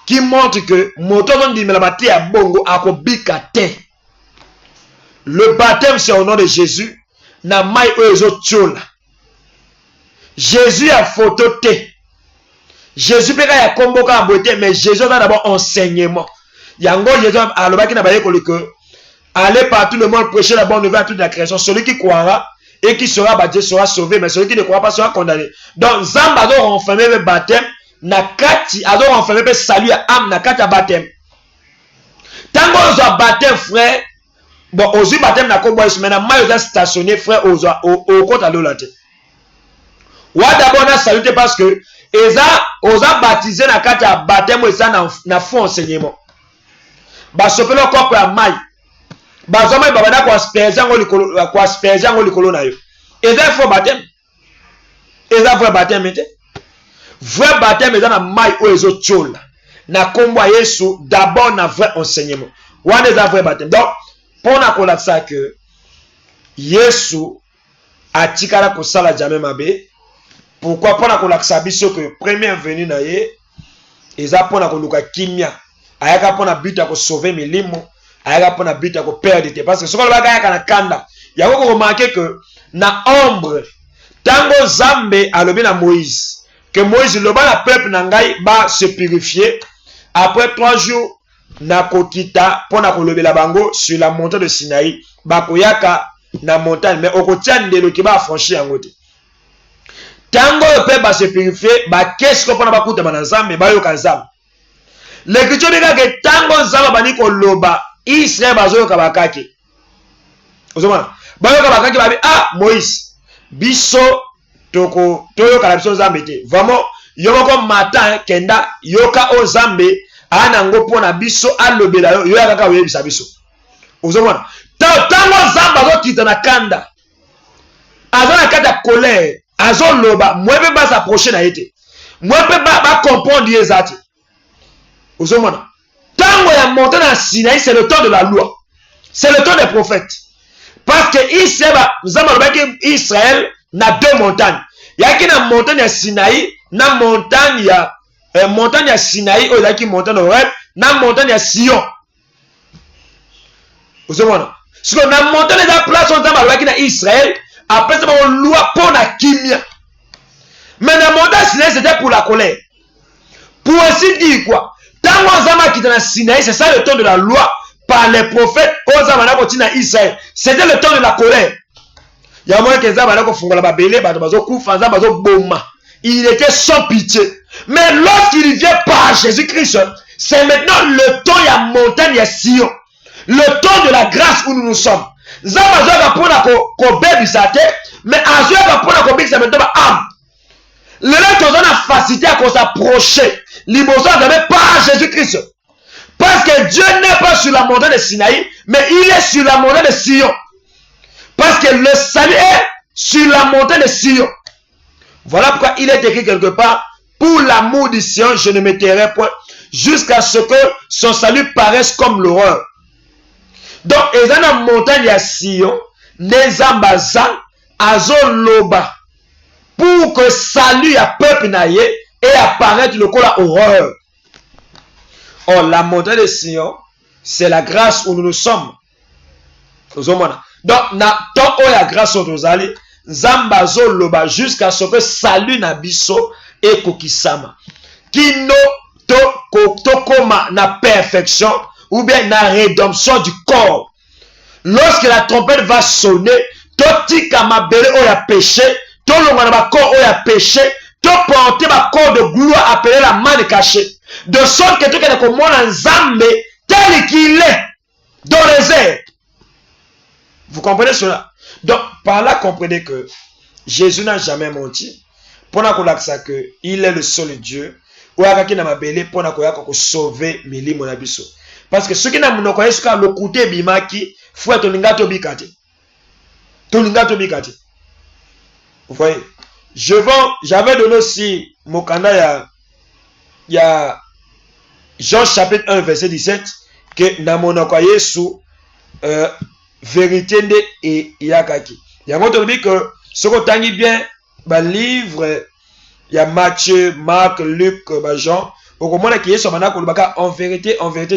qui montre que moto ndimela Matthieu bongo akobika te. Le baptême c'est au nom de Jésus na mai oyo ezo tchola. Jésus a photo T. Jésus peut y combo en beauté, mais Jésus a d'abord enseignement. Yango Jésus a le qui n'a pas que aller partout le monde prêcher la bonne nouvelle à toute la création. Celui qui croira et qui sera baptisé sera sauvé, mais celui qui ne croira pas sera condamné. Donc Zamba a renfermé le baptême, nakati a renfermé le salut à âme, nakati à baptême. Tant qu'on a baptême, frère, bon, aux baptême n'a combo mais n'a pas stationné, frère, au compte à l'eau la tête. Ou d'abord on a saluté parce que ils ont baptisé na kati ya baptême et ça na fond enseignement. Ba sopelo ko kwa mai. Ba zoma babana ko asperger ngo likolo na yo. Ils ont faux baptême. Ils ont vrai baptême était. Vrai baptême est na mai o ezo tchola. Na kombo Yesu d'abord na vrai enseignement. Ou on est vrai baptême. Donc pour na kola ça que Yesu atikala ko sala jamais mabe. Pourquoi pas qu'on a biso que premier venu na ye eza pona ko luka kimia ayaka pona but ya ko sauver milimo ayaka pona but ya ko perdre parce que ce qu'on va gagner na kanda ya ko remarquer que na ombre tango Zambe alobi na Moïse que Moïse le ba la peuple na ngai ba se purifier après 3 jours na kokita pona ko lobela bango sur la montagne de Sinaï ba koyaka na montagne mais okotia ndelo ki ba franchir yango te. Tango le peuple va se purifier, qu'est-ce qu'on va écouter dans Zambé, bayoka Zambé. L'écriture dit que tango Zambé bani ko loba, Israël bazo kabakaki. Ozomana, bayoka bakaki babi Moïse, biso toko yoka biso Zambé te. Vraiment, yoko matin kenda yoka o Zambé anango pona biso alobela yo yoka kaka webisa biso. Ozomana, tango Zambé bazo kita na kanda. Azona kata colère. Azon loba, moi peut pas s'approcher na été. Moi peut pas comprendre les ati. Vous comprenez? Tant qu'on a monté dans Sinaï, c'est le temps de la loi. C'est le temps des prophètes. Parce que Israël n'a 2 montagnes. Il y a qui na montagne à Sinaï, na montagne à Sinaï, ou il y a qui montagne au rêve, na montagne à Sion. Vous comprenez? Parce que na montagne à place où on a qui na Israël. Après ça, on loi pour la kimia. Mais dans le montagne Sinaï, c'était pour la colère. Pour ainsi dire quoi? Tant qu'on qui est dans la Sinaï, c'est ça le temps de la loi par les prophètes. Israël. C'était le temps de la colère. Il y a moins que il était sans pitié. Mais lorsqu'il vient par Jésus-Christ, c'est maintenant le temps, il y a montagne, il y a Sion. Le temps de la grâce où nous nous sommes. Zamazoga pona ko bebisa te mais azoga pona ko bebisa maintenant âme. Le temps on a facilité à s'approcher. L'immotion n'avait pas Jésus-Christ. Parce que Dieu n'est pas sur la montagne de Sinaï, mais il est sur la montagne de Sion. Parce que le salut est sur la montagne de Sion. Voilà pourquoi il est écrit quelque part, pour l'amour du Sion, je ne me tairai point, jusqu'à ce que son salut paraisse comme l'horreur. Donc, ils ont une montagne à Sion, les ambassades, azon loba, pour que salut à peuple naïe et apparaître le coup la horreur. Or, la montagne de Sion, c'est la grâce où nous sommes. Donc, tant que la grâce où nous allons, zambazo loba jusqu'à ce que salut nabiso et kokisama. Kino to koma na perfection. Ou bien la rédemption du corps. Lorsque la trompette va sonner, toti kamabele o ya péché, to longa na corps o ya péché, to porter ma corps de gloire appelé la manne cachée. De sorte que tout est comme un Nzambe tel qu'il est dans les airs. Vous comprenez cela? Donc par là comprenez que Jésus n'a jamais menti. Pour ça que il est le seul Dieu. Ou akaki na mabele pour sauver milimo na biso. Parce que ceux qui n'ont pas le côté bimaki, faut tolingato bikati. Tolingato bikati. Vous voyez? J'avais donné aussi mon canal il y a Jean chapitre 1 verset 17 que na monoko Yesu vérité et yakaki. Il y a montré que ce qu'on tangi bien ba livre il y a Matthieu, Marc, Luc, Jean. En vérité,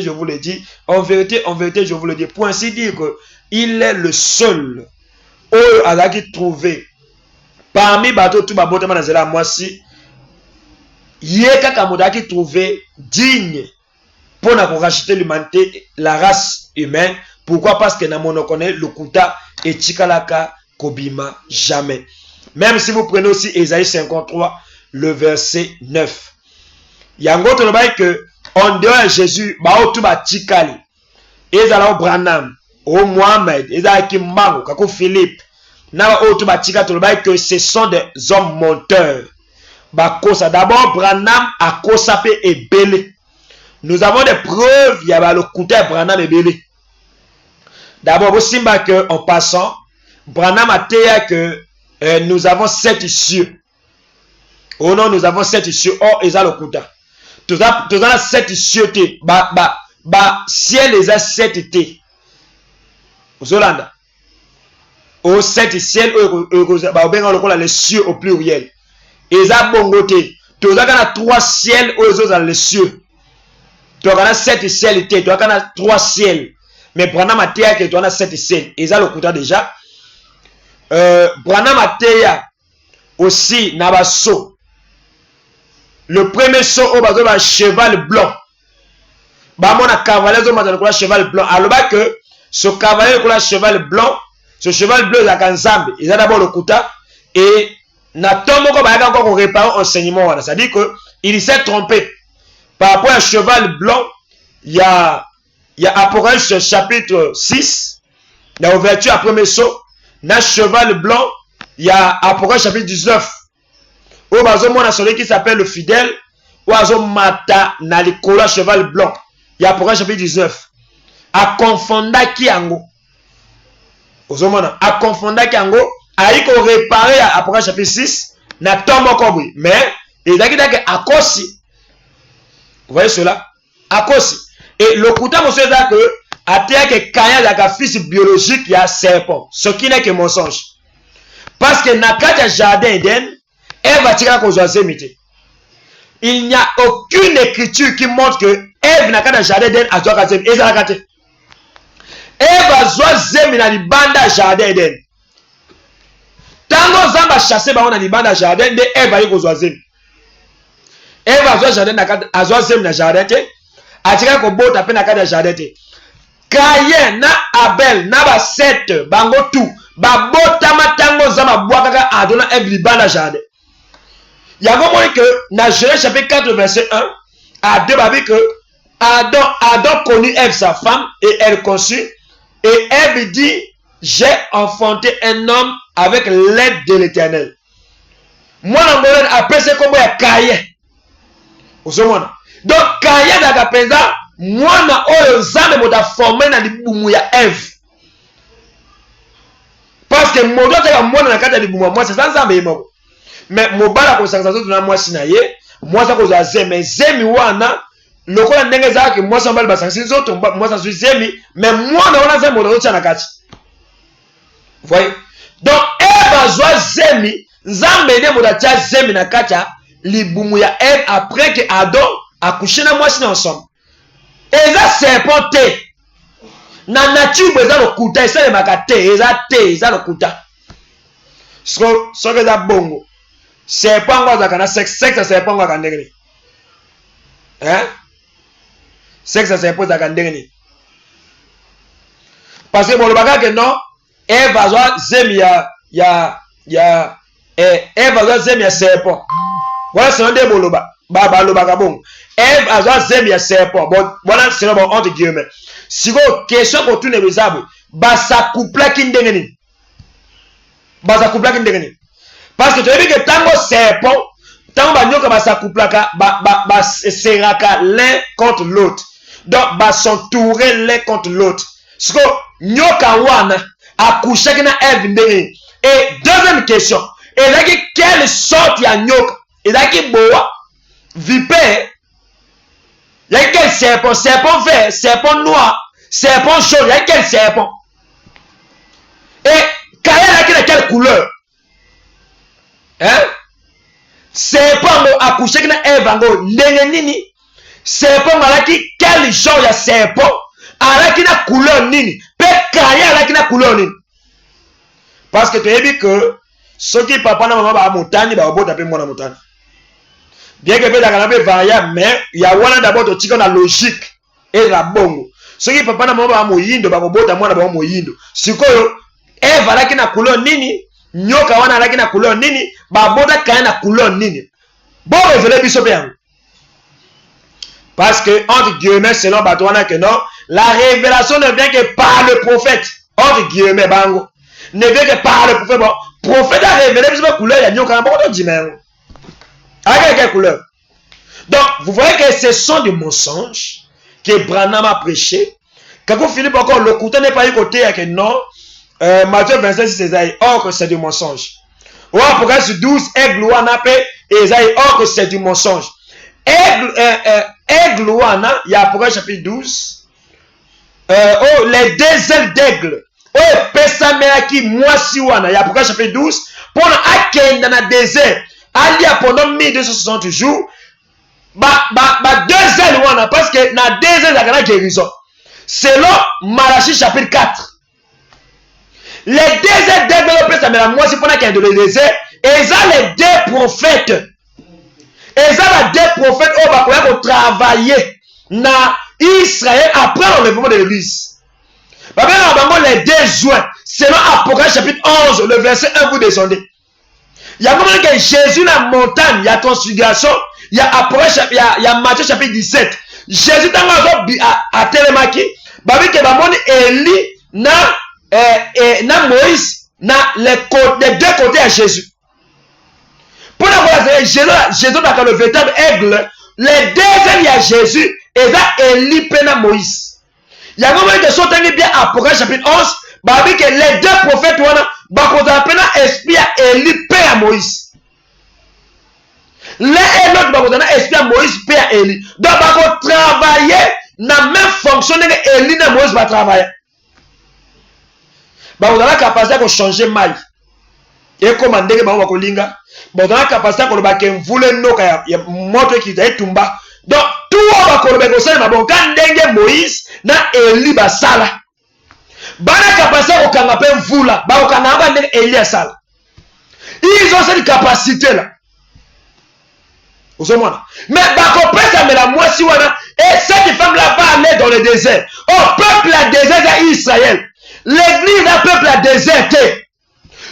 je vous le dis. En vérité, je vous le dis. Pour ainsi dire que il est le seul. Qui trouvé parmi bateau tout babotama na zela mwasi yeka kamoda qui trouvé digne pour racheter l'humanité, la race humaine. Pourquoi? Parce que na monokone lokuta et chikalaka kobima jamais. Même si vous prenez aussi Ésaïe 53 le verset 9. Yango to le que en dehors de Jésus ba otu ba chikali ezala Branham o Mohamed ezala Kimbango kako Philippe na otu ba chika to le que ce sont des hommes menteurs. Bakosa d'abord Branham a kosa pe ebele. Nous avons des preuves il y a le kuta Branham ebele. D'abord aussi que en passant Branham a dit que nous avons 7 cieux. Oh non, nous avons 7 cieux. Oh, ils ont le kuta. Tous les 7 cieux. Ciel les a 7 té. Zolanda. Au 7 ciel, les cieux au pluriel. Ils ont bongoté. Tous les 3 ciels dans les cieux. Tu as 7 ciels. Tu as 3 ciels. Mais Branham a dit que tu as 7 ciels. Ils ont le kuta déjà. Branham a dit aussi Nabaso. Le premier saut au bateau un cheval blanc. Bah mon cavalier au cheval blanc. Alors que ce cavalier au cheval blanc, ce cheval bleu est un zambe. Il a d'abord le kuta et n'attend pas encore qu'on répare enseignement. C'est-à-dire que il s'est trompé par rapport à un cheval blanc. Il y a Apocalypse chapitre 6. La ouverture à premier saut. Dans cheval blanc, il y a Apocalypse chapitre 19. Où il y a celui qui s'appelle le fidèle. Où il y a mata na likolo cheval blanc. Il y a Apocalypse chapitre 19. A confonda kiango. A confonda kiango. A y ko réparer à Apocalypse chapitre 6. Na tombe kobri. Mais, il a dit à Kosi. Vous voyez cela? À Kosi. Et le couteau, monsieur, c'est que à terre que Kaya la fils biologique, il y a serpent. Ce qui n'est que mensonge. Parce que dans le jardin Eden, Ève va tirer qu'on soit zémité. Il n'y a aucune écriture qui montre que Ève n'a pas de jardin Eden à toi zémité. Ève va soit zémité dans le banda jardin Eden. Tant que Zamba chassé dans le banda jardin, Ève va y qu'on soit zémité. Ève va soit jardin à soit zémité dans le jardin. Atira ko bota pe na kata jardin te. Caïn na Abel na ba 7 bango tout ba bota matango zama bwakaka adona Ève bana jardin. Ya go moi que na Genèse chapitre 4 verset 1 à 2 ba que Adam connut Ève sa femme et elle conçut et Ève dit j'ai enfanté un homme avec l'aide de l'Éternel. Moi na ngolo après c'est comme ya Caïn. Osomona. Donc, quand il y a des gens, moi, je suis formé dans les Ève. Parce que moi, moi, c'est ça, mais moi, moi, mais zemi wana, le quoi n'est que moi, moi, je suis zemi, mais moi, vous voyez? Donc, Ève a zemi, zambene modacha zemi na kacha, libumu ya Ève après que Adam accouché na moi ensemble. Et ça serpent té. Na nature beza le kuta, ça le makate, et ça té, ça le kuta. So que ça bongo. Serpent ngwa za kana sexe serpent ngwa kandengeni. Hein? Sexe serpent za kandengeni. Parce que bon le baga que non, Ève va zo zemi Ève va zo zemi serpent. Voilà c'est un des boloba. Baba lo bagabon. Ève a zo zemi ya serpent. Bon voilà c'est bon entre guillemets. Si vous question pour tout les arbres, ba sa couple qui ndengeni. Ba sa couple qui ndengeni. Parce que tu as vu que tango serpent, tango ba nyoka ba sa couple ka ba seraka l'un contre l'autre. Donc ba s'entourer l'un contre l'autre. Si vous nyoka wana accoucher na Ève ndengeni. Et deuxième question, et là quelle sorte ya nyoka? Et là qui boa vipère, il y a quel serpent? Serpent vert, serpent noir, serpent jaune, il y a quel serpent? Et quand il y a quelle couleur? Hein? Serpent accouché qui n'a Ève ango nini? Serpent ala qui quel genre ya serpent? Ala qui n'a couleur nini? Pe kaya ala qui n'a couleur nini? Parce que tu as dit que Ce qui papa na maman ba montagne ba bota pe mona montagne. Bien que peut-être na be variable mais il y a wana d'abord to tika na logique et la bongo. Ce qui papa na maman ba moyindo ba bota mwana ba moyindo. Sikoyo Eva laki na couleur nini, nyoka wana laki na couleur nini, ba bota kaya na couleur nini. Bon révéler biso bien. Parce que entre guillemets selon Batouana que non, la révélation ne vient que par le prophète. Entre guillemets bango. Ne vient que par le prophète. Bon, prophète a révélé biso couleur ya nyoka bon to dimen. Avec quelle couleur? Donc, vous voyez que ce sont des mensonges que Branham a prêché. Quand Philippe encore le couteau n'est pas eu côté à que non, Matthieu 26 c'est Esaïe, or que c'est du mensonge. Ou Apocalypse 12, aigle ou anapé, Esaïe, or que c'est du mensonge. Aigle ou ana, il y a Apocalypse chapitre 12, les deux ailes d'aigle, Pesameaki, moi si ou ana, il y a Apocalypse chapitre 12, pour la dans le désert, il y a pendant 1260 jours, deux ailes ou ana, parce que dans deux ailes, il y a la guérison. Selon Malachie chapitre 4. Les deux ailes développées, ça me la moi, c'est pendant qu'il y a le désert. Et ça, les deux prophètes. Et ça, les deux prophètes, on va travailler dans Israël après l'enlèvement de l'église. Les 2 juin, selon Apocalypse chapitre 11, le verset 1, vous descendez. Il y a comment que Jésus, la montagne, il y a transfiguration, il y a Apocalypse, il y a Matthieu chapitre 17. Jésus, dans à Télémaki, babi que bamoni Eli, na Moïse, na les deux côtés à Jésus. Pour la voir, Jésus dans le véritable aigle, les deux ailes, il y a Jésus, et ça, Eli, pena Moïse. Il y a comment que sont bien Apocalypse chapitre 11, babi que les deux prophètes, bakoza pena esprit à Eli, pena Moïse. L'un et l'autre, bakoza esprit à Moïse, pena Eli. Donc, bako travailler, na même fonction que Eli, na Moïse va travailler. Vous avez la capacité de changer maille. Et commander que vous avez la capacité de voulez montre qui est tumba. Donc, tout le monde va Moïse, na Eli basala. Bana capacité de kangape vula, ba kananga Eli asala. Ils ont cette capacité là. Vous savez moi. Mais ba ça mais la moi si wana et cette femme là va aller dans le désert. Au peuple à désert d'Israël. L'église d'un peuple a déserté.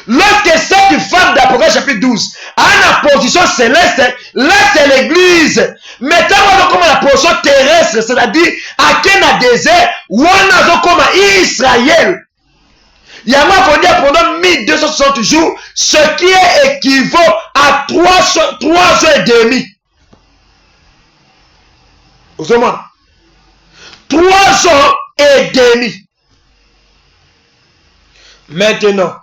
Lorsque cette femme d'Apocalypse chapitre 12 a une position céleste, là c'est l'église. Mettons comme la position terrestre, c'est-à-dire à quel désert, où on a comme Israël. Il y a moi dire pendant 1260 jours, ce qui est équivaut à 3 heures et demie. Vous savez moi? 3 heures et demie. Maintenant,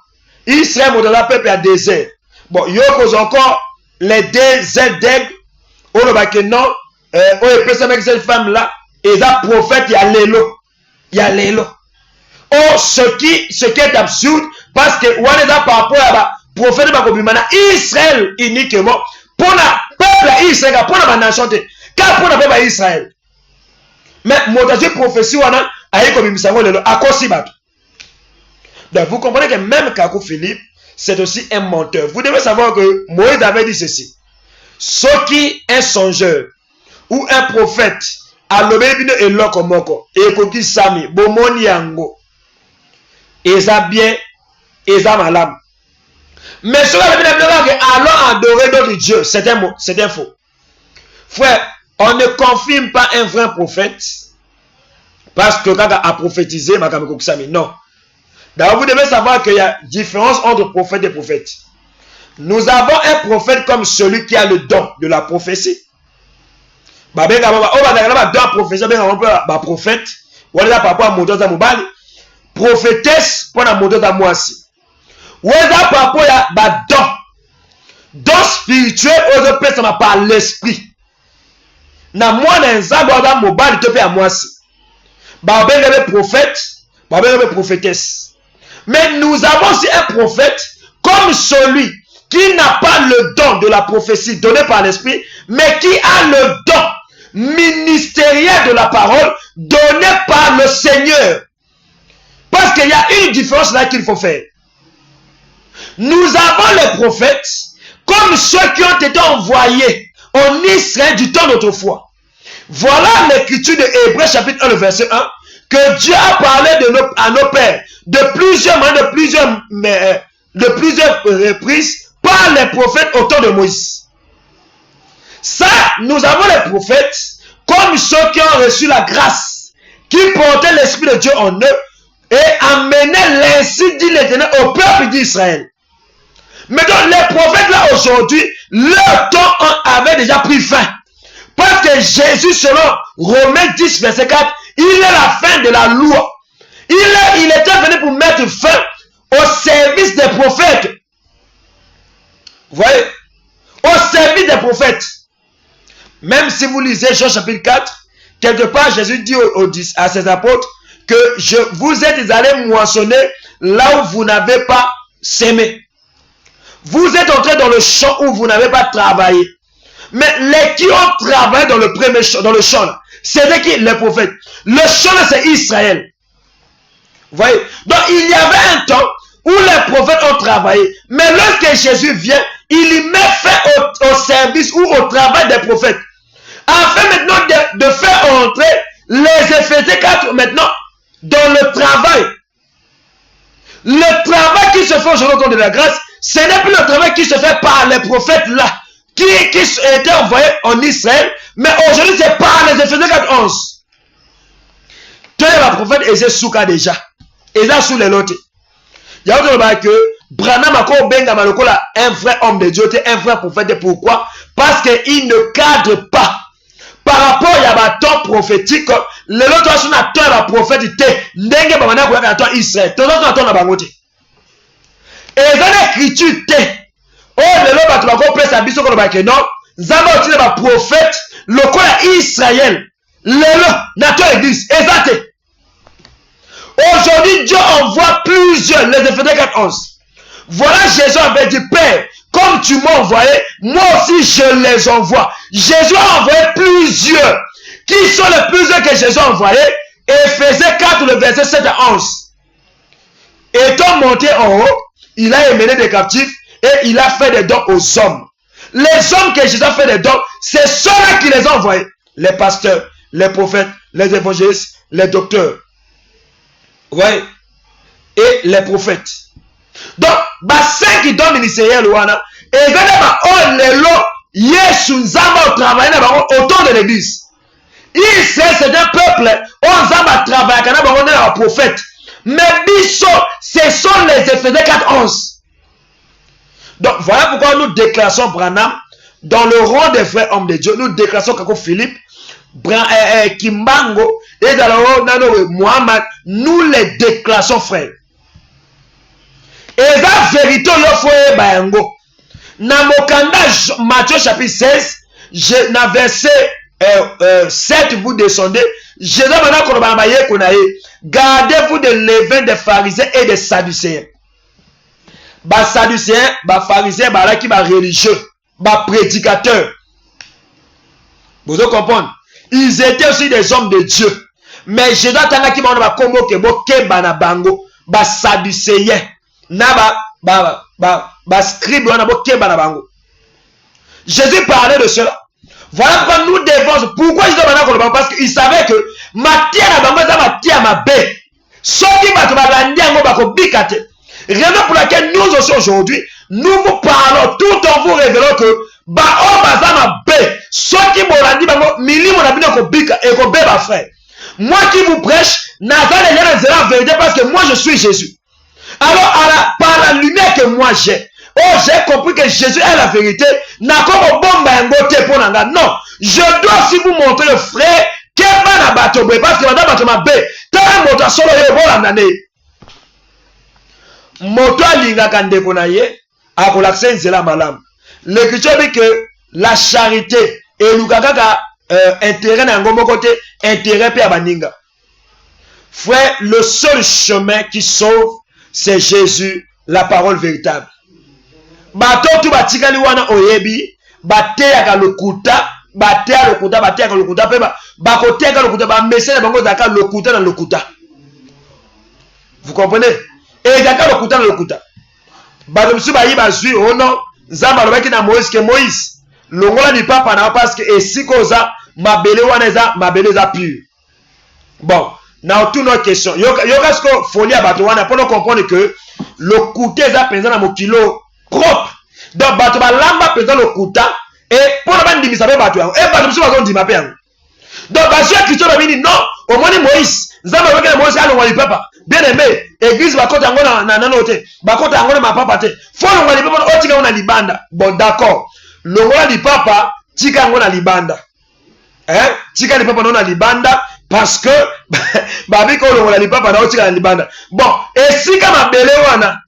Israël est dans le peuple à désert. Bon, il y a encore les deux ailes d'aigle. On va que non, on est personne avec cette femme-là. Et ça, prophète, il y a l'élo. Il y a l'élo. Oh, ce qui est absurde, parce que on est là par rapport à prophète de Israël uniquement. Pour le peuple à Israël, pour la nation, car pour le peuple à Israël. Mais, mon prophétie, on a eu comme il me à quoi si bat. Donc, vous comprenez que même Kakou Philippe, c'est aussi un menteur. Vous devez savoir que Moïse avait dit ceci. Ce qui est un songeur ou un prophète, a lobé bino et loko moko, et koki sami, bomoni yango, et ça bien, et ça malam. Mais cela veut dire que allons adorer d'autres dieux. C'est un mot, c'est un faux. Frère, on ne confirme pas un vrai prophète parce que quand on a prophétisé, non. D'abord, vous devez savoir qu'il y a différence entre prophète et prophète. Nous avons un prophète comme celui qui a le don de la prophétie. Prophète, prophétesse pour la moto de moi aussi. Don spirituel aux personnes par l'esprit. Na moi dans mobile te à moi aussi. Prophète, prophétesse. Mais nous avons aussi un prophète comme celui qui n'a pas le don de la prophétie donné par l'esprit, mais qui a le don ministériel de la parole donné par le Seigneur. Parce qu'il y a une différence là qu'il faut faire. Nous avons les prophètes comme ceux qui ont été envoyés en Israël du temps d'autrefois. Voilà l'écriture de Hébreux chapitre 1, le verset 1, que Dieu a parlé à nos pères de plusieurs reprises par les prophètes au temps de Moïse. Ça, nous avons les prophètes comme ceux qui ont reçu la grâce, qui portaient l'Esprit de Dieu en eux et amenaient l'ainsi dit l'Éternel au peuple d'Israël. Mais donc les prophètes là aujourd'hui, leur temps avait déjà pris fin. Parce que Jésus, selon Romains 10, verset 4, il est la fin de la loi. Il était venu pour mettre fin au service des prophètes. Vous voyez? Au service des prophètes. Même si vous lisez Jean chapitre 4, quelque part Jésus dit à ses apôtres que vous êtes allés moissonner là où vous n'avez pas sémé. Vous êtes entrés dans le champ où vous n'avez pas travaillé. Mais les qui ont travaillé dans le premier champ, dans le champ, c'était qui? Les prophètes. Le champ, c'est Israël. Vous voyez? Donc, il y avait un temps où les prophètes ont travaillé. Mais lorsque Jésus vient, il y met fin au service ou au travail des prophètes. Afin maintenant de faire entrer les Éphésiens 4 maintenant dans le travail. Le travail qui se fait aujourd'hui au temps de la grâce, ce n'est plus le travail qui se fait par les prophètes là, qui étaient envoyés en Israël, mais aujourd'hui c'est par les Éphésiens 4:11. Tu es la prophète et c'est Souka déjà. Et là sous les lotés. Il y a autre chose que Branham a benga malokola un vrai homme de Dieu, un vrai prophète. Pourquoi? Parce qu'il ne cadre pas. Par rapport à la temps prophétique, les autres sont à temps la prophétique. N'engue pas maintenant qu'on a temps Israël. Tout le monde a bangote. Et dans l'écriture, oh le lot va te faire sa biso qu'on va que non. Zama aussi le prophète, le quoi Israël. Le lot n'a pas église. Exact. Aujourd'hui, Dieu envoie plusieurs. Les Éphésiens 4:11. Voilà, Jésus avait dit, Père, comme tu m'as envoyé, moi aussi je les envoie. Jésus a envoyé plusieurs. Qui sont les plusieurs que Jésus a envoyés? Éphésiens 4, le verset 7 à 11. Étant monté en haut, il a émené des captifs et il a fait des dons aux hommes. Les hommes que Jésus a fait des dons, c'est ceux-là qui les ont envoyés. Les pasteurs, les prophètes, les évangélistes, les docteurs. Ouais. Et les prophètes. Donc, bassin qui donne ministériel ouana, et gana on les lots, yesu nzamba au travail autour de l'église. Israël c'est un peuple, on nzamba travaille kana on est un prophète. Mais biso, ce sont les Éphésiens 4:11. Donc voilà pourquoi nous déclarons Branham dans le rang des vrais hommes de Dieu. Nous déclarons Kako Philippe, Kimbango et dans le rang de Mohamed. Nous les déclarons frères. Et la vérité, le foyer bayango. Dans Mokanda, Matthieu chapitre 16, dans verset 7, vous descendez. Jésus maintenant qu'on va gardez-vous de levain des pharisiens et des sadducéens. Bas sadducéens, bas pharisiens, bas là qui bas religieux, bas prédicateurs. Vous comprenez? Ils étaient aussi des hommes de Dieu. Mais Jésus a qui m'a combo que boke bana bango, bas sadducéens. Na ba scribe wana boke bana bango. Jésus parlait de cela. Voilà pourquoi nous devons. Pourquoi je demande parce qu'il savait que matière à bango ça matière ma bé. Ce qui va te balancer en bas ko bikate. Raison pour laquelle nous aussi aujourd'hui nous vous parlons tout en vous révélant que ba o baza ma bé. Ce qui bolandi bango mili mon abino ko bika et ko bé ba frère. Moi qui vous prêche nazale la vérité parce que moi je suis Jésus. Alors par la lumière que moi j'ai. Oh, j'ai compris que Jésus est la vérité. Non, je dois aussi vous montrer le frère qui est pas dans bateau parce que madame bateau ma bé. Tant moto solo et bon l'année. Moto alinga kande konaye a kolakse nzela malam. L'écriture dit que la charité et lukaka intérêt na ngombo côté intérêt pe abaninga. Frère, le seul chemin qui sauve c'est Jésus, la parole véritable. Bato tu batikali wana oyebi bateyaka lokuta bateyaka lokuta pe bakoteka lokuta ba message bango zaka lokuta na lokuta. Vous comprenez? Et zaka lokuta na lokuta. bato mosusu bayiba zwi o non nzambe alobaki na Moïse ke Moïse longola lipapa na parce que esika oza mabele wana eza mabele eza pur. Bon, na toute notre question yoka siko folie ya bato wana pour comprendre que le kuta eza penza na mokilo propre. Donc bato balamba penza le kuta et pour na bandimisa pe bato yango et bato mosusu bazondima pe yango. Donc baso ya Kristo babini non au moins Moïse nzambe alobaki na Moïse alongola lipapa. Bien aimé, église bakota yango na nano te, bakota yango na mapapa te. Faut longola lipapa otika yango na libanda. Bon d'accord. Longola lipapa tika yango na libanda. Tika lipapa na libanda parce que babi ko longola lipapa na otika na libanda. Bon, esika mabele wana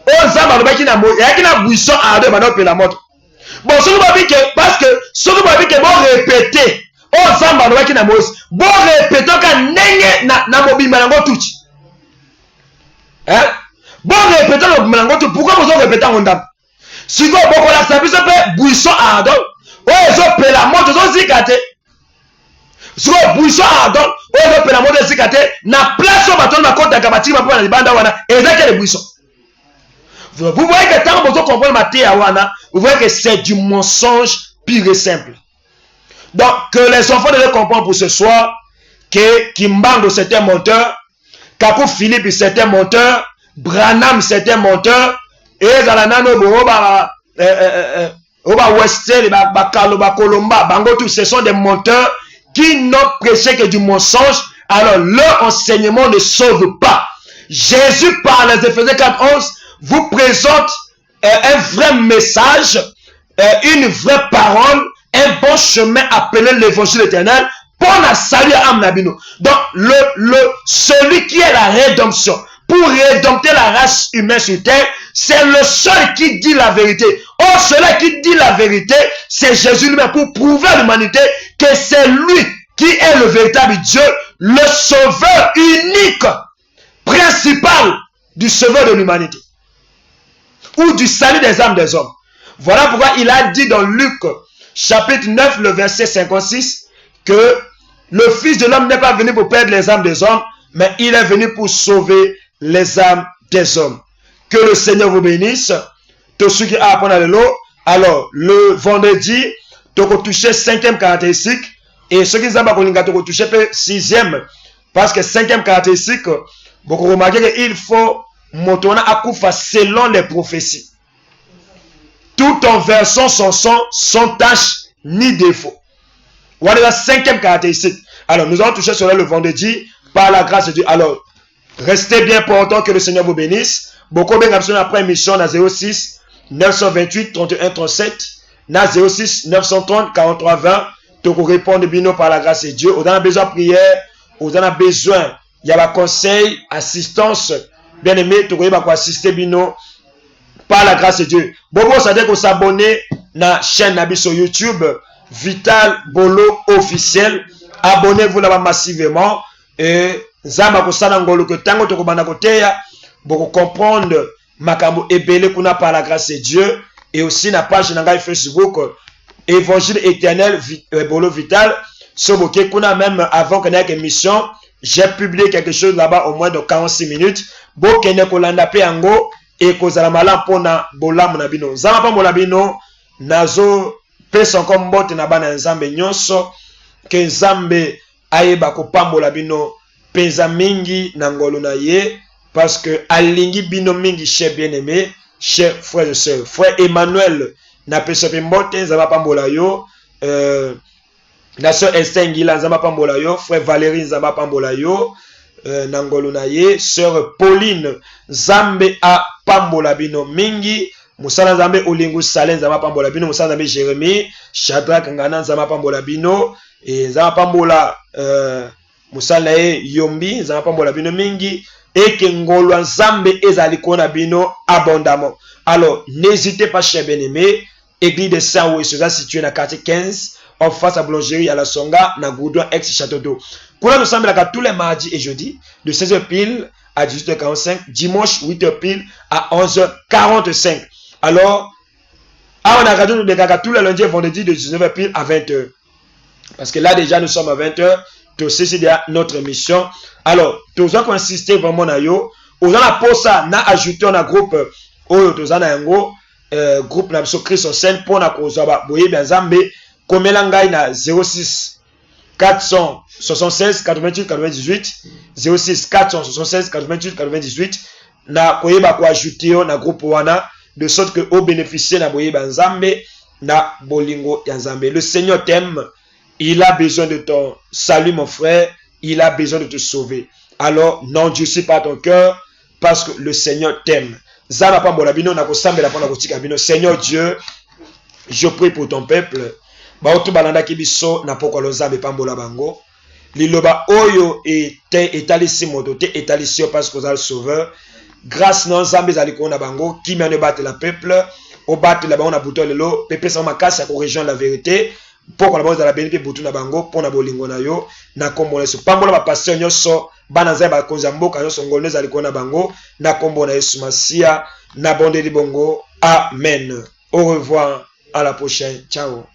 o nzambe alobaki na Moïse, yaki na buisson ardeur bana opela moto. Bon, soki babi ke parce que soki babi ke bon répéter o nzambe alobaki na Moïse, bon répéter ka ndenge na mobimba yango tuti. Bon répéter le mobimba tuti, pourquoi vous répéter en ndam? Si vous avez la service de buisson ardent, vous avez la moto de zikate. Si vous avez buisson ardent, vous avez la moto de zikate. Na place au bâton de la côte de Kabati, vous avez la bande wana, et vous avez les buissons. Vous voyez que tant que vous comprenez ma théa wana, vous voyez que c'est du mensonge pur et simple. Donc, que les enfants devaient comprendre pour ce soir que Kimbango c'était un menteur, Kakou Philippe c'était un menteur, Branham c'était un menteur. Et Zalanano, Oba Westel, Bakalo, Bakolomba, Bangotou, ce sont des menteurs qui n'ont prêché que du mensonge. Alors leur enseignement ne sauve pas. Jésus, par les Éphésiens 4:11, vous présente un vrai message, une vraie parole, un bon chemin appelé l'évangile éternel pour la salut à Amnabino. Donc celui qui est la rédemption, pour rédempter la race humaine sur terre, c'est le seul qui dit la vérité. Or, celui qui dit la vérité, c'est Jésus lui-même pour prouver à l'humanité que c'est lui qui est le véritable Dieu, le sauveur unique, principal du sauveur de l'humanité. Ou du salut des âmes des hommes. Voilà pourquoi il a dit dans Luc, chapitre 9, le verset 56, que le Fils de l'homme n'est pas venu pour perdre les âmes des hommes, mais il est venu pour sauver les âmes des hommes. Que le Seigneur vous bénisse. Tous ceux qui apprennent à l'eau. Alors, le vendredi, tu as touché 5e caractéristique. Et ceux qui ne savent pas qu'on a touché 6e. Parce que 5e caractéristique, vous remarquez qu'il faut monter à Koufa selon les prophéties. Tout en versant son sang, sans tâche ni défaut. Voilà la 5e caractéristique. Alors, nous allons toucher cela le vendredi par la grâce de Dieu. Alors, restez bien portant, que le Seigneur vous bénisse. Beaucoup bien absolument après émission na 06 928 31 37 na 06 930 43 20. Tu peux répondre bien par la grâce de Dieu. On a besoin de prière, on a besoin, il y a un conseil, assistance. Bien aimé, tu peux assister bien par la grâce de Dieu. Bobo, ça veut dire que s'abonner na chaîne Nabi sur YouTube, Vital Bolo officiel. Abonnez-vous là-bas massivement. Et Zama Kosana Ngolo que tango to kobanda koteya. Pour comprendre makambo ebele kuna par la grâce de Dieu, et aussi na page na Facebook Évangile éternel Bolo Vital soboke kuna. Même avant que n'ait émission, j'ai publié quelque chose là-bas au moins de 46 minutes. Bo kene kolanda pe yango et kozala mala pona bolamu na bino zama pa molabino nazo pesa comme mbote na bana nzambe nyonso ke nzambe ayeba kopambola bino penza mingi na ngolo na ye. Parce que alingi bino mingi, cher bien-aimé, cher frère et soeur. Frère Emmanuel, na pesope mbote, nzamba pambola yo. La soeur Esther Ngila, nzamba pambola yo. Frère Valérie, nzamba pambola yo. Nangolo na ye. Sœur Pauline, nzambe a pambola bino mingi. Musala nzambe Olingu Salen, nzamba pambola bino. Musala nzambe Jérémie, Shadrach Ngana, nzamba pambola bino. Et nzamba pambola musala ye Yombi, nzamba pambola bino mingi. Et que ngolo nzambe ezali kona bino abondamment. Alors, n'hésitez pas, chers bien-aimés. Église de Saint-Oué, située dans le quartier 15, en face à boulangerie à la Songa, dans Goudouin, ex-Château d'eau. Nous sommes là tous les mardis et jeudis, de 16h pile à 18h45, dimanche 8h pile à 11h45. Alors, on a radio de tous les lundis et vendredis de 19h pile à 20h. Parce que là déjà nous sommes à 20h. Tout c'est déjà notre mission. Alors, tous gens qui insistent vraiment na yo, aux gens la pour ça, na ajouté un groupe oyo tozana yango groupe na biso Christ en scène pona kozwa ba boyebi nzambe komela ngai na 06 476 88 98 06 476 88 98 na koyeba ko ajouter yo na groupe wana de sorte que au bénéficier na boyeba nzambe na bolingo ya nzambe. Le Seigneur t'aime, il a besoin de ton salut mon frère, il a besoin de te sauver. Alors n'endurcis pas ton cœur parce que le Seigneur t'aime. Zana pambola bino na kosambela pona kotika bino. Seigneur Dieu, je prie pour ton peuple. Baotu balanda kibiso na poko lozambe pambola bango. Liloba oyo etalisi moto te etalisi yo parce que vous êtes le sauveur. Grâce non zambe zali kona bango qui mène battre la peuple au battre la bango na buto lelo pepe sa makasi ya ko rejoindre la vérité poko la bango za la béni pe butu na bango pona bolingo na yo na kombo na Yesu pambola ba pasteur nyoso bana nzai ba konza mboka nyoso ngolne zali kona bango na kombo na Yesu Masia na bonde di bongo amen. Au revoir, à la prochaine, ciao.